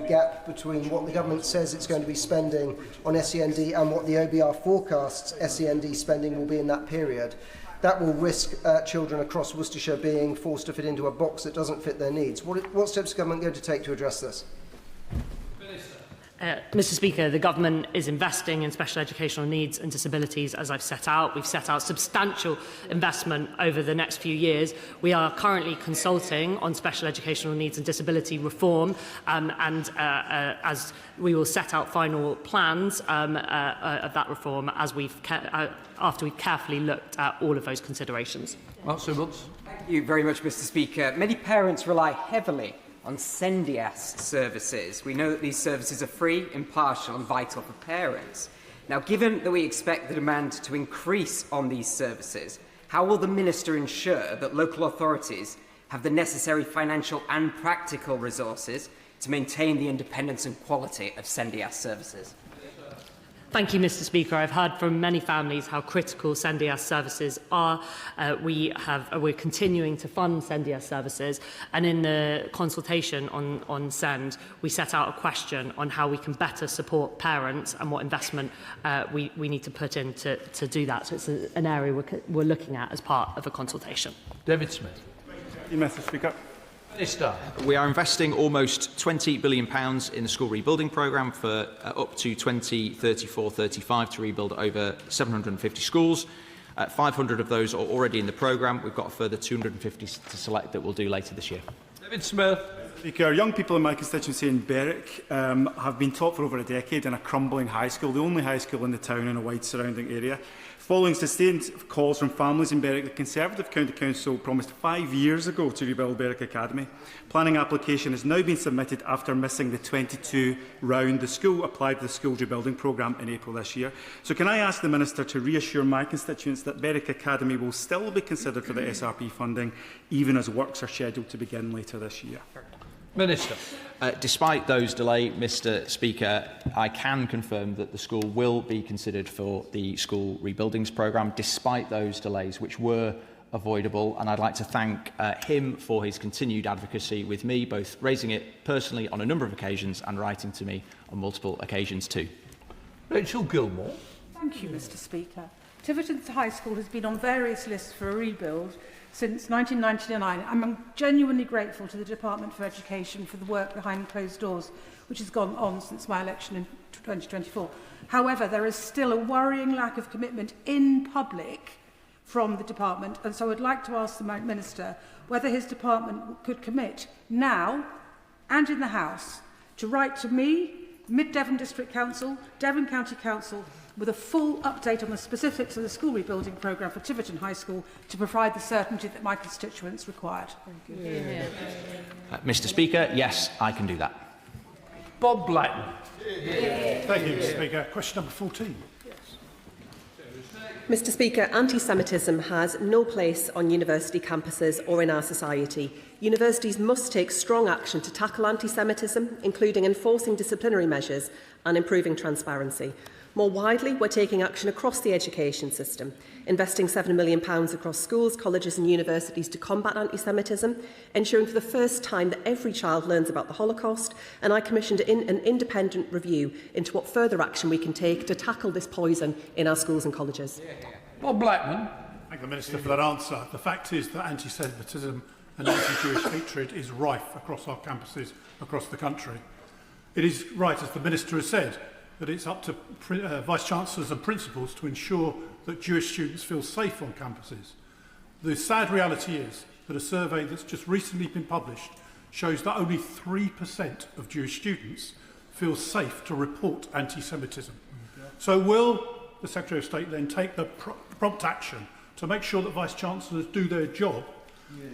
gap between what the government says it's going to be spending on SEND and what the OBR forecasts SEND spending will be in that period. That will risk children across Worcestershire being forced to fit into a box that doesn't fit their needs. What steps is the government going to take to address this? Mr. Speaker, the government is investing in special educational needs and disabilities as I've set out. We've set out substantial investment over the next few years. We are currently consulting on special educational needs and disability reform as we will set out final plans of that reform as after we've carefully looked at all of those considerations. Thank you very much, Mr. Speaker. Many parents rely heavily on SENDIAS services. We know that these services are free, impartial and vital for parents. Now, given that we expect the demand to increase on these services, how will the Minister ensure that local authorities have the necessary financial and practical resources to maintain the independence and quality of SENDIAS services? Thank you, Mr. Speaker. I've heard from many families how critical SENDIAS services are. We're continuing to fund SENDIAS services, and in the consultation on SEND, we set out a question on how we can better support parents and what investment we need to put in to do that. So it's an area we're looking at as part of a consultation. David Smith. Thank you, Mr. Speaker. We are investing almost £20 billion in the school rebuilding programme for up to 2034-35 to rebuild over 750 schools. 500 of those are already in the programme. We've got a further 250 to select that we'll do later this year. David Smith. Speaker, young people in my constituency in Berwick have been taught for over a decade in a crumbling high school, the only high school in the town and a wide surrounding area. Following sustained calls from families in Berwick, the Conservative County Council promised 5 years ago to rebuild Berwick Academy. Planning application has now been submitted after missing the 22 round. The school applied for the school rebuilding programme in April this year. So can I ask the Minister to reassure my constituents that Berwick Academy will still be considered for the SRP funding, even as works are scheduled to begin later this year? Minister. Despite those delays, Mr. Speaker, I can confirm that the school will be considered for the school rebuildings programme, despite those delays, which were avoidable. And I'd like to thank him for his continued advocacy with me, both raising it personally on a number of occasions and writing to me on multiple occasions too. Rachel Gilmore. Thank you, Mr. Speaker. Tiverton High School has been on various lists for a rebuild since 1999. I'm genuinely grateful to the Department for Education for the work behind closed doors, which has gone on since my election in 2024. However, there is still a worrying lack of commitment in public from the department, and so I'd like to ask the Minister whether his department could commit now and in the House to write to me, Mid-Devon District Council, Devon County Council, with a full update on the specifics of the school rebuilding programme for Tiverton High School to provide the certainty that my constituents required. Mr. Speaker, yes, I can do that. Bob Blackman. Thank you, Mr. Speaker. Question number 14. Mr. Speaker, anti-Semitism has no place on university campuses or in our society. Universities must take strong action to tackle anti-Semitism, including enforcing disciplinary measures and improving transparency. More widely, we're taking action across the education system, investing £7 million across schools, colleges and universities to combat anti-Semitism, ensuring for the first time that every child learns about the Holocaust, and I commissioned an independent review into what further action we can take to tackle this poison in our schools and colleges. Bob Blackman. Thank the Minister for that answer. The fact is that anti-Semitism and anti-Jewish hatred is rife across our campuses across the country. It is right, as the Minister has said, that it's up to Vice-Chancellors and principals to ensure that Jewish students feel safe on campuses. The sad reality is that a survey that's just recently been published shows that only 3% of Jewish students feel safe to report anti-Semitism. So will the Secretary of State then take the prompt action to make sure that Vice-Chancellors do their job,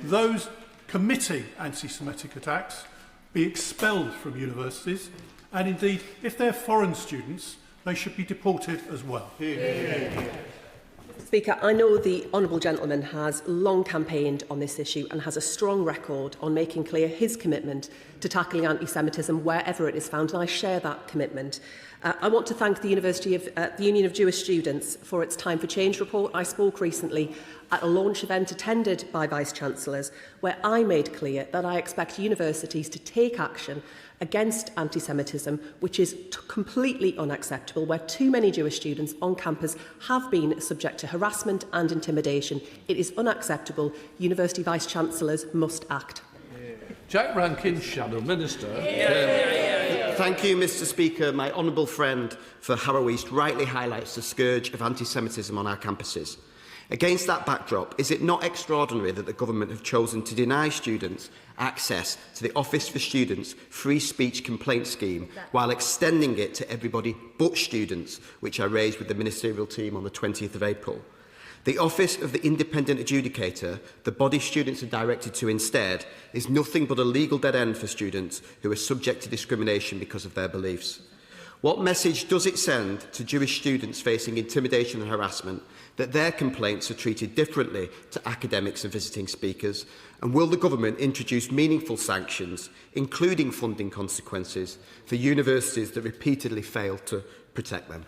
those committing anti-Semitic attacks be expelled from universities, and indeed, if they're foreign students, they should be deported as well? Speaker, I know the honourable gentleman has long campaigned on this issue and has a strong record on making clear his commitment to tackling anti-Semitism wherever it is found, and I share that commitment. I want to thank the Union of Jewish Students for its Time for Change report. I spoke recently at a launch event attended by Vice-Chancellors where I made clear that I expect universities to take action against anti-Semitism, which is completely unacceptable, where too many Jewish students on campus have been subject to harassment and intimidation. It is unacceptable. University Vice-Chancellors must act. Jack Rankin, Shadow Minister. Thank you, Mr. Speaker. My honourable friend for Harrow East rightly highlights the scourge of anti-Semitism on our campuses. Against that backdrop, is it not extraordinary that the government have chosen to deny students access to the Office for Students' free speech complaint scheme while extending it to everybody but students, which I raised with the ministerial team on the 20th of April? The Office of the Independent Adjudicator, the body students are directed to instead, is nothing but a legal dead end for students who are subject to discrimination because of their beliefs. What message does it send to Jewish students facing intimidation and harassment that their complaints are treated differently to academics and visiting speakers? And will the government introduce meaningful sanctions, including funding consequences, for universities that repeatedly fail to protect them?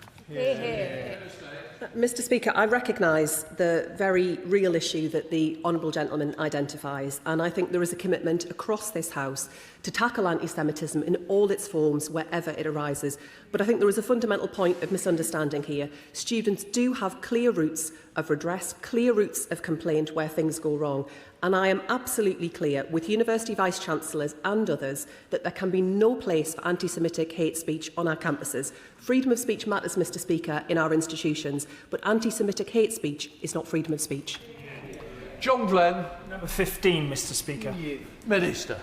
Mr. Speaker, I recognise the very real issue that the honourable gentleman identifies, and I think there is a commitment across this House to tackle anti-Semitism in all its forms wherever it arises. But I think there is a fundamental point of misunderstanding here. Students do have clear routes of redress, clear routes of complaint where things go wrong. And I am absolutely clear with University Vice-Chancellors and others that there can be no place for anti-Semitic hate speech on our campuses. Freedom of speech matters, Mr. Speaker, in our institutions, but anti-Semitic hate speech is not freedom of speech. John Glenn. Number 15, Mr. Speaker. Minister.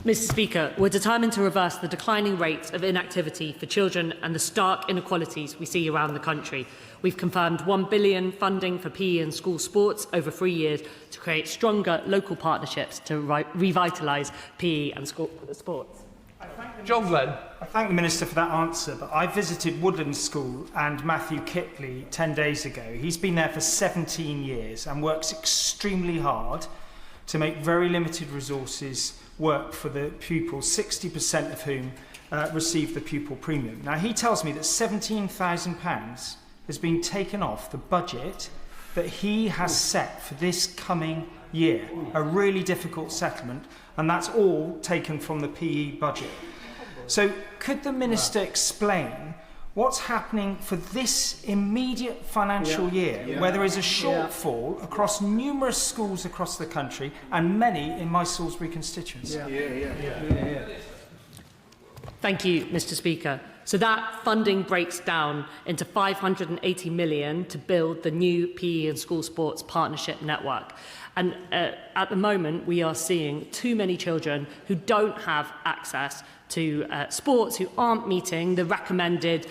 Mr. Speaker, we're determined to reverse the declining rates of inactivity for children and the stark inequalities we see around the country. We've confirmed £1 billion funding for PE and school sports over 3 years to create stronger local partnerships to revitalise PE and school sports. John Glenn. I thank the Minister for that answer, but I visited Woodland School and Matthew Kipley 10 days ago. He's been there for 17 years and works extremely hard to make very limited resources work for the pupils, 60% of whom receive the pupil premium. Now, he tells me that £17,000 has been taken off the budget that he has set for this coming year. A really difficult settlement, and that's all taken from the PE budget. So could the Minister explain what's happening for this immediate financial year, where there is a shortfall across numerous schools across the country and many in my Salisbury constituency. Thank you, Mr. Speaker. So that funding breaks down into £580 million to build the new PE and school sports partnership network. And at the moment, we are seeing too many children who don't have access to sports, who aren't meeting the recommended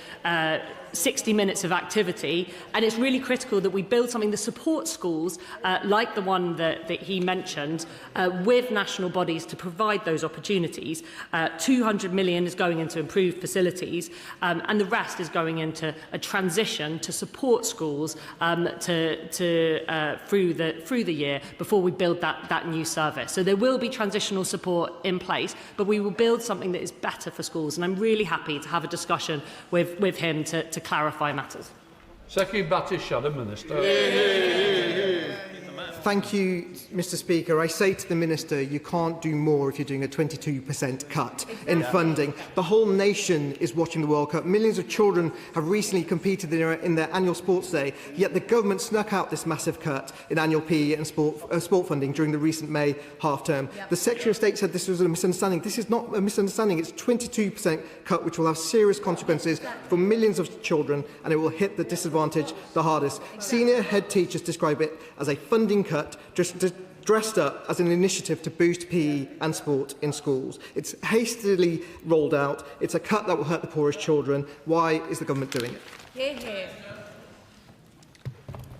60 minutes of activity. And it's really critical that we build something that supports schools, like the one that he mentioned, with national bodies to provide those opportunities. 200 million is going into improved facilities, and the rest is going into a transition to support schools through the year before we build that new service. So there will be transitional support in place, but we will build something that is better for schools. And I'm really happy to have a discussion with him to clarify matters. Second Baptist Shadow Minister. Thank you, Mr. Speaker. I say to the Minister, you can't do more if you're doing a 22% cut in funding. The whole nation is watching the World Cup. Millions of children have recently competed in their annual sports day, yet the government snuck out this massive cut in annual PE and sport funding during the recent May half-term. The Secretary of State said this was a misunderstanding. This is not a misunderstanding. It's a 22% cut, which will have serious consequences for millions of children, and it will hit the disadvantaged the hardest. Senior head teachers describe it as a funding cut dressed up as an initiative to boost PE and sport in schools. It's hastily rolled out. It's a cut that will hurt the poorest children. Why is the government doing it? Hear, hear.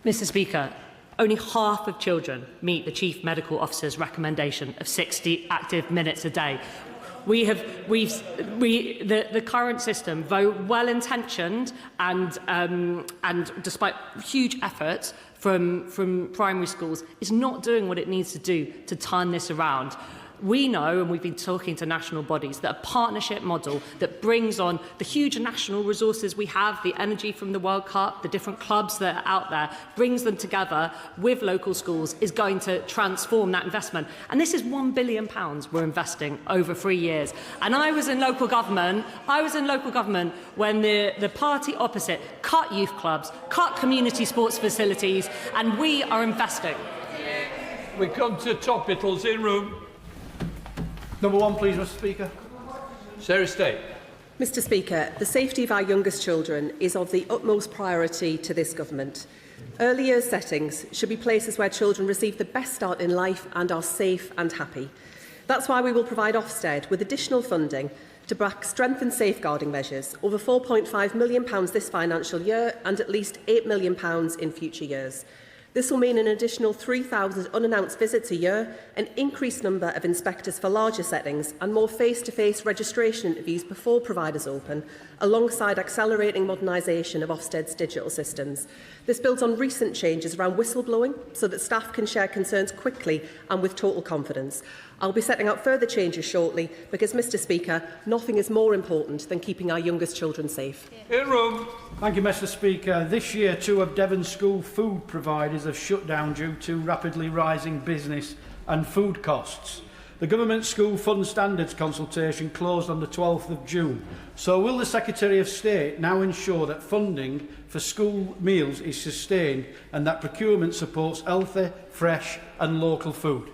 Mr. Speaker, only half of children meet the Chief Medical Officer's recommendation of 60 active minutes a day. The current system, though well-intentioned and despite huge efforts from primary schools, is not doing what it needs to do to turn this around. We know, and we've been talking to national bodies, that a partnership model that brings on the huge national resources we have, the energy from the World Cup, the different clubs that are out there, brings them together with local schools, is going to transform that investment. And this is £1 billion we're investing over 3 years. And I was in local government when the party opposite cut youth clubs, cut community sports facilities, and we are investing. We come to topicals in room. Number one, please, Mr. Speaker. Sarah State. Mr. Speaker, the safety of our youngest children is of the utmost priority to this government. Early years settings should be places where children receive the best start in life and are safe and happy. That's why we will provide Ofsted with additional funding to back strengthened safeguarding measures, over £4.5 million this financial year and at least £8 million in future years. This will mean an additional 3,000 unannounced visits a year, an increased number of inspectors for larger settings and more face-to-face registration interviews before providers open, alongside accelerating modernisation of Ofsted's digital systems. This builds on recent changes around whistleblowing so that staff can share concerns quickly and with total confidence. I'll be setting out further changes shortly because, Mr. Speaker, nothing is more important than keeping our youngest children safe. In room. Thank you, Mr. Speaker. This year, 2 of Devon's school food providers have shut down due to rapidly rising business and food costs. The Government School Fund Standards consultation closed on the 12th of June. So will the Secretary of State now ensure that funding for school meals is sustained and that procurement supports healthy, fresh and local food?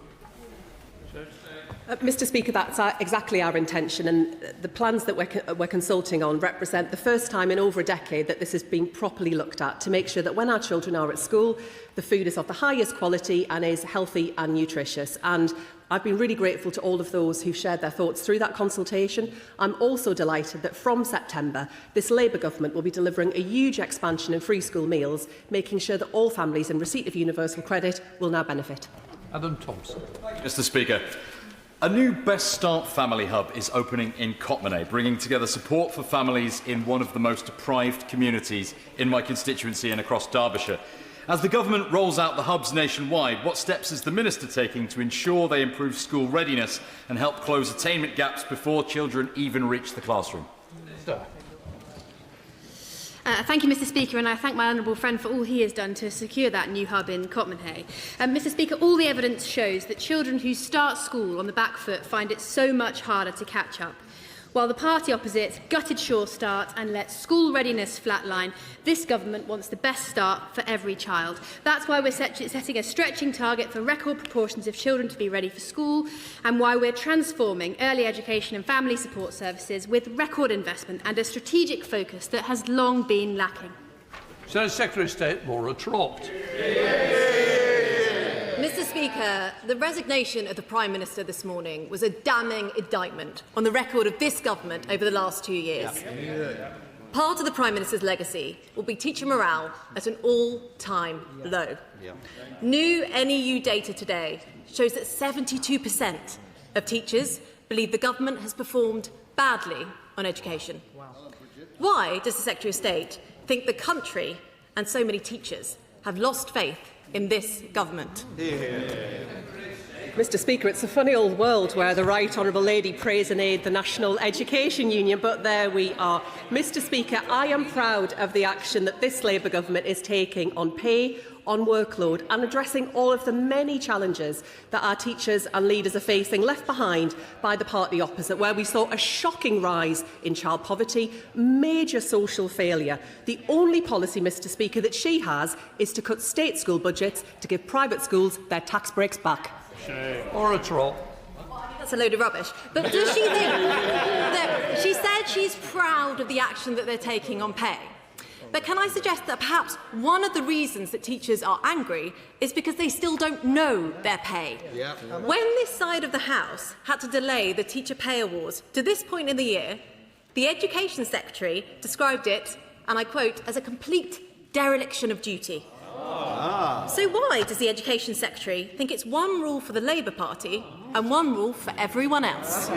Mr. Speaker, that's exactly our intention, and the plans that we're consulting on represent the first time in over a decade that this has been properly looked at to make sure that when our children are at school, the food is of the highest quality and is healthy and nutritious. And I've been really grateful to all of those who shared their thoughts through that consultation. I'm also delighted that from September, this Labour government will be delivering a huge expansion in free school meals, making sure that all families in receipt of universal credit will now benefit. Adam Thompson. Mr. Speaker. A new Best Start Family Hub is opening in Cotmanay, bringing together support for families in one of the most deprived communities in my constituency and across Derbyshire. As the government rolls out the hubs nationwide, what steps is the Minister taking to ensure they improve school readiness and help close attainment gaps before children even reach the classroom? Thank you, Mr. Speaker, and I thank my honourable friend for all he has done to secure that new hub in Cotmanay. Mr. Speaker, all the evidence shows that children who start school on the back foot find it so much harder to catch up. While the party opposite gutted Sure Start and let school readiness flatline, this government wants the best start for every child. That's why we're setting a stretching target for record proportions of children to be ready for school, and why we're transforming early education and family support services with record investment and a strategic focus that has long been lacking. Secretary of State Maura Trott. Mr. Speaker, the resignation of the Prime Minister this morning was a damning indictment on the record of this government over the last 2 years. Part of the Prime Minister's legacy will be teacher morale at an all-time low. New NEU data today shows that 72% of teachers believe the government has performed badly on education. Why does the Secretary of State think the country and so many teachers have lost faith in this government? Mr. Speaker, it's a funny old world where the Right Honourable Lady praise and aid the National Education Union, but there we are. Mr. Speaker, I am proud of the action that this Labour government is taking on pay, on workload and addressing all of the many challenges that our teachers and leaders are facing, left behind by the party opposite, where we saw a shocking rise in child poverty, major social failure. The only policy, Mr. Speaker, that she has is to cut state school budgets to give private schools their tax breaks back. Or a troll. That's a load of rubbish. But does she think that she said she's proud of the action that they're taking on pay? But can I suggest that perhaps one of the reasons that teachers are angry is because they still don't know their pay? When this side of the House had to delay the teacher pay awards to this point in the year, the Education Secretary described it, and I quote, as a complete dereliction of duty. So why does the Education Secretary think it's one rule for the Labour Party and one rule for everyone else?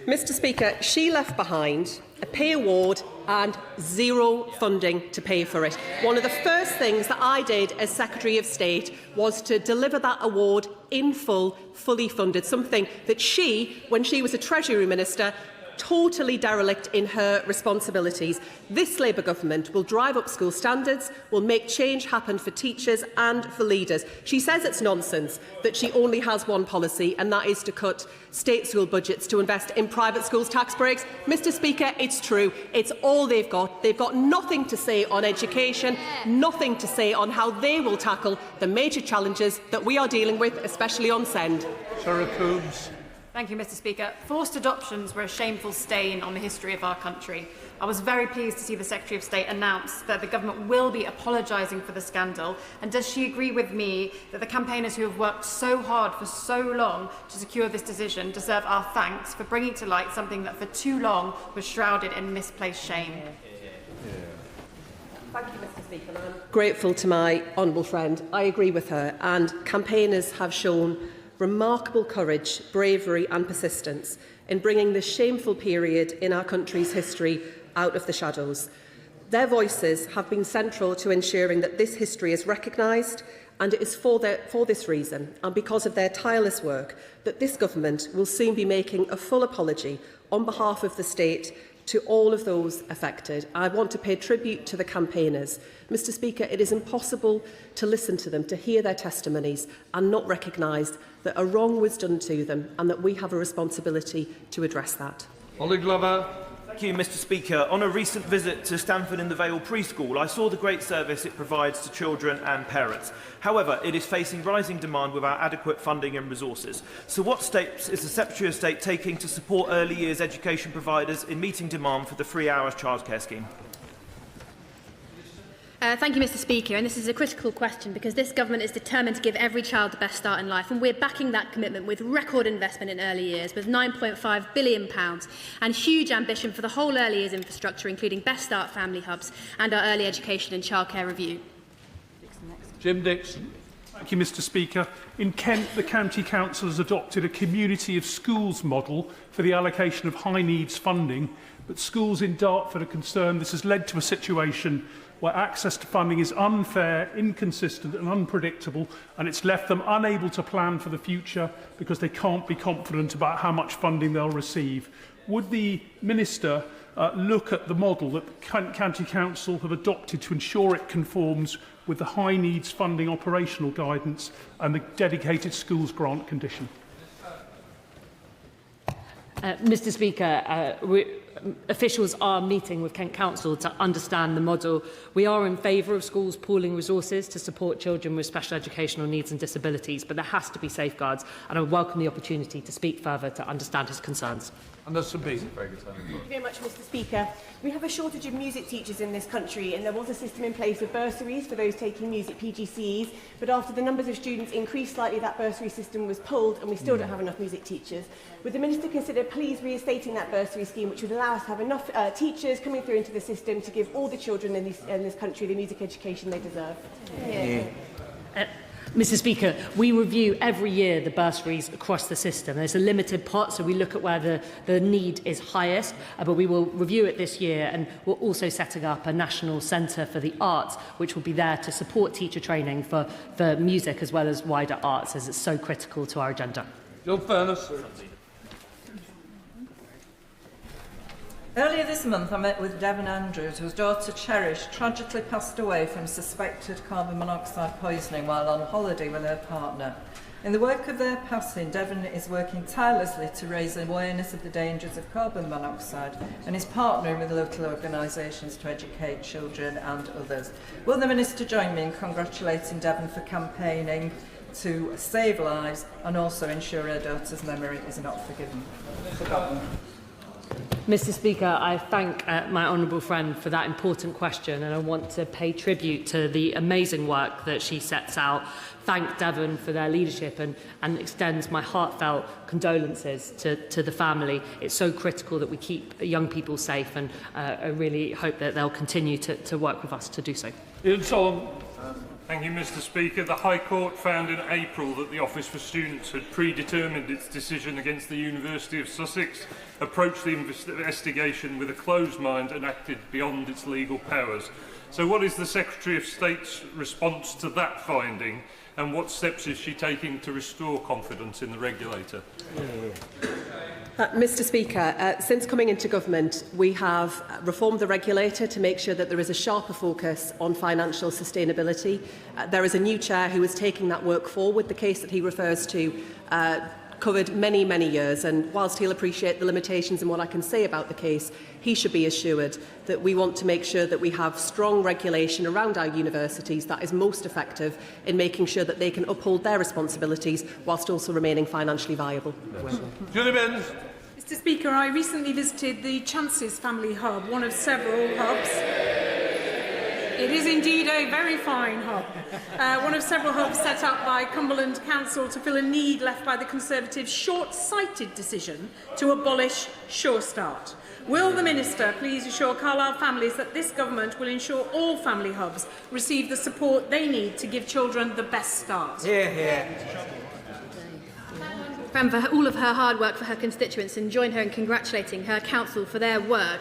Mr. Speaker, she left behind a pay award and zero funding to pay for it. One of the first things that I did as Secretary of State was to deliver that award in full, fully funded, something that she, when she was a Treasury Minister, totally derelict in her responsibilities. This Labour government will drive up school standards, will make change happen for teachers and for leaders. She says it's nonsense that she only has one policy, and that is to cut state school budgets to invest in private schools' tax breaks. Mr. Speaker, it's true. It's all they've got. They've got nothing to say on education, nothing to say on how they will tackle the major challenges that we are dealing with, especially on SEND. Sarah Coombs. Thank you, Mr. Speaker. Forced adoptions were a shameful stain on the history of our country. I was very pleased to see the Secretary of State announce that the government will be apologising for the scandal. And does she agree with me that the campaigners who have worked so hard for so long to secure this decision deserve our thanks for bringing to light something that for too long was shrouded in misplaced shame? Thank you, Mr. Speaker. I'm grateful to my honourable friend. I agree with her, and campaigners have shown remarkable courage, bravery and persistence in bringing this shameful period in our country's history out of the shadows. Their voices have been central to ensuring that this history is recognised, and it is for this reason and because of their tireless work that this government will soon be making a full apology on behalf of the state to all of those affected. I want to pay tribute to the campaigners. Mr. Speaker, it is impossible to listen to them, to hear their testimonies and not recognise that a wrong was done to them and that we have a responsibility to address that. Ollie Glover. Thank you, Mr. Speaker. On a recent visit to Stanford-in-the-Vale preschool, I saw the great service it provides to children and parents. However, it is facing rising demand without adequate funding and resources. So what steps is the Secretary of State taking to support early years education providers in meeting demand for the 3 hours childcare scheme? Thank you, Mr. Speaker. And this is a critical question because this government is determined to give every child the best start in life, and we're backing that commitment with record investment in early years, with £9.5 billion and huge ambition for the whole early years infrastructure, including Best Start family hubs and our early education and childcare review. Jim Dixon. Thank you, Mr. Speaker. In Kent, the County Council has adopted a community of schools model for the allocation of high needs funding, but schools in Dartford are concerned this has led to a situation where access to funding is unfair, inconsistent and unpredictable, and it's left them unable to plan for the future because they can't be confident about how much funding they'll receive. Would the Minister look at the model that the County Council have adopted to ensure it conforms with the high needs funding operational guidance and the dedicated schools grant condition? Mr Speaker, officials are meeting with Kent Council to understand the model. We are in favour of schools pooling resources to support children with special educational needs and disabilities, but there has to be safeguards, and I welcome the opportunity to speak further to understand his concerns. And that's Thank you very much, Mr Speaker. We have a shortage of music teachers in this country, and there was a system in place of bursaries for those taking music PGCEs, but after the numbers of students increased slightly, that bursary system was pulled and we still don't have enough music teachers. Would the Minister consider please reinstating that bursary scheme, which would allow us to have enough teachers coming through into the system to give all the children in this country the music education they deserve? Mr Speaker, we review every year the bursaries across the system. There's a limited pot, so we look at where the need is highest, but we will review it this year, and we're also setting up a national centre for the arts, which will be there to support teacher training for music as well as wider arts, as it's so critical to our agenda. John Furness. Earlier this month, I met with Devon Andrews, whose daughter Cherish tragically passed away from suspected carbon monoxide poisoning while on holiday with her partner. In the wake of their passing, Devon is working tirelessly to raise awareness of the dangers of carbon monoxide and is partnering with local organisations to educate children and others. Will the Minister join me in congratulating Devon for campaigning to save lives and also ensure her daughter's memory is not forgotten? Mr Speaker, I thank my honourable friend for that important question, and I want to pay tribute to the amazing work that she sets out, thank Devon for their leadership and extends my heartfelt condolences to the family. It's so critical that we keep young people safe, and I really hope that they'll continue to work with us to do so. Ian Solomon. Thank you, Mr Speaker. The High Court found in April that the Office for Students had predetermined its decision against the University of Sussex, approached the investigation with a closed mind and acted beyond its legal powers. So what is the Secretary of State's response to that finding, and what steps is she taking to restore confidence in the regulator? Mr Speaker, since coming into government, we have reformed the regulator to make sure that there is a sharper focus on financial sustainability. There is a new chair who is taking that work forward. The case that he refers to covered many, many years, and whilst he'll appreciate the limitations in what I can say about the case, he should be assured that we want to make sure that we have strong regulation around our universities that is most effective in making sure that they can uphold their responsibilities whilst also remaining financially viable. Julie Benz. Mr Speaker, I recently visited the Chances Family Hub, one of several hubs. It is indeed a very fine hub. One of several hubs set up by Cumberland Council to fill a need left by the Conservatives' short-sighted decision to abolish Sure Start. Will the Minister please assure Carlisle families that this government will ensure all family hubs receive the support they need to give children the best start? For all of her hard work for her constituents, and join her in congratulating her council for their work.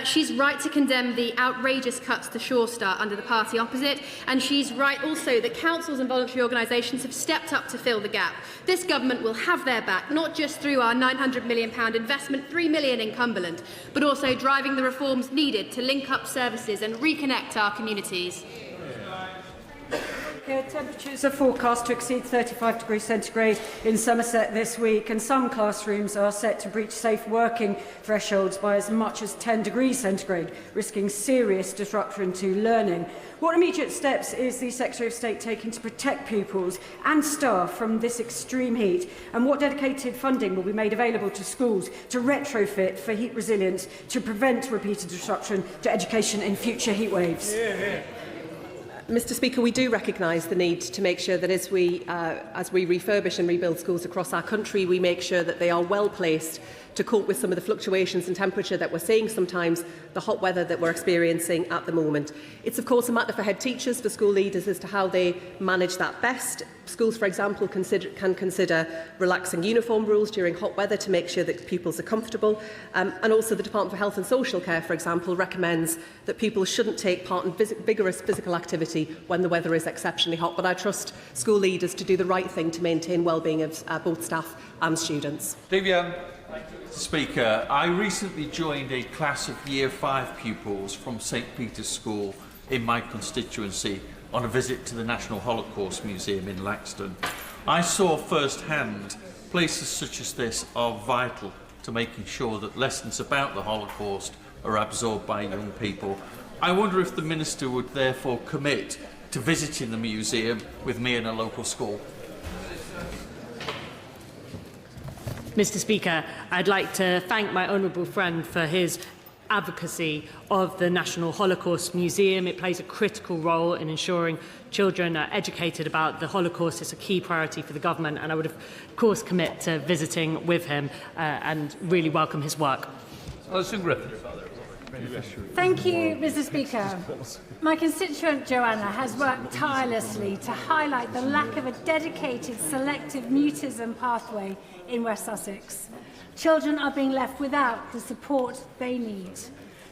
She's right to condemn the outrageous cuts to Sure Start under the party opposite, and she's right also that councils and voluntary organisations have stepped up to fill the gap. This government will have their back, not just through our £900 million investment, £3 million in Cumberland, but also driving the reforms needed to link up services and reconnect our communities. Temperatures are forecast to exceed 35 degrees centigrade in Somerset this week, and some classrooms are set to breach safe working thresholds by as much as 10 degrees centigrade, risking serious disruption to learning. What immediate steps is the Secretary of State taking to protect pupils and staff from this extreme heat, and what dedicated funding will be made available to schools to retrofit for heat resilience to prevent repeated disruption to education in future heat waves? Mr Speaker, we do recognise the need to make sure that as we refurbish and rebuild schools across our country, we make sure that they are well placed to cope with some of the fluctuations in temperature that we're seeing, sometimes the hot weather that we're experiencing at the moment. It's of course a matter for head teachers, for school leaders, as to how they manage that best. Schools, for example, can consider relaxing uniform rules during hot weather to make sure that pupils are comfortable. And also the Department for Health and Social Care, for example, recommends that people shouldn't take part in vigorous physical activity when the weather is exceptionally hot. But I trust school leaders to do the right thing to maintain well-being of both staff and students. Davian. Speaker, I recently joined a class of Year 5 pupils from St Peter's School in my constituency on a visit to the National Holocaust Museum in Laxton. I saw firsthand places such as this are vital to making sure that lessons about the Holocaust are absorbed by young people. I wonder if the Minister would therefore commit to visiting the museum with me in a local school. Mr. Speaker, I'd like to thank my honourable friend for his advocacy of the National Holocaust Museum. It plays a critical role in ensuring children are educated about the Holocaust. It's a key priority for the government, and I would, of course, commit to visiting with him and really welcome his work. Alison Griffith. Thank you, Mr. Speaker. My constituent Joanna has worked tirelessly to highlight the lack of a dedicated selective mutism pathway in West Sussex. Children are being left without the support they need.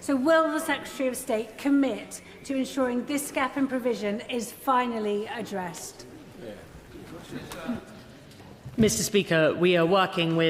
So will the Secretary of State commit to ensuring this gap in provision is finally addressed? Mr. Speaker, we are working with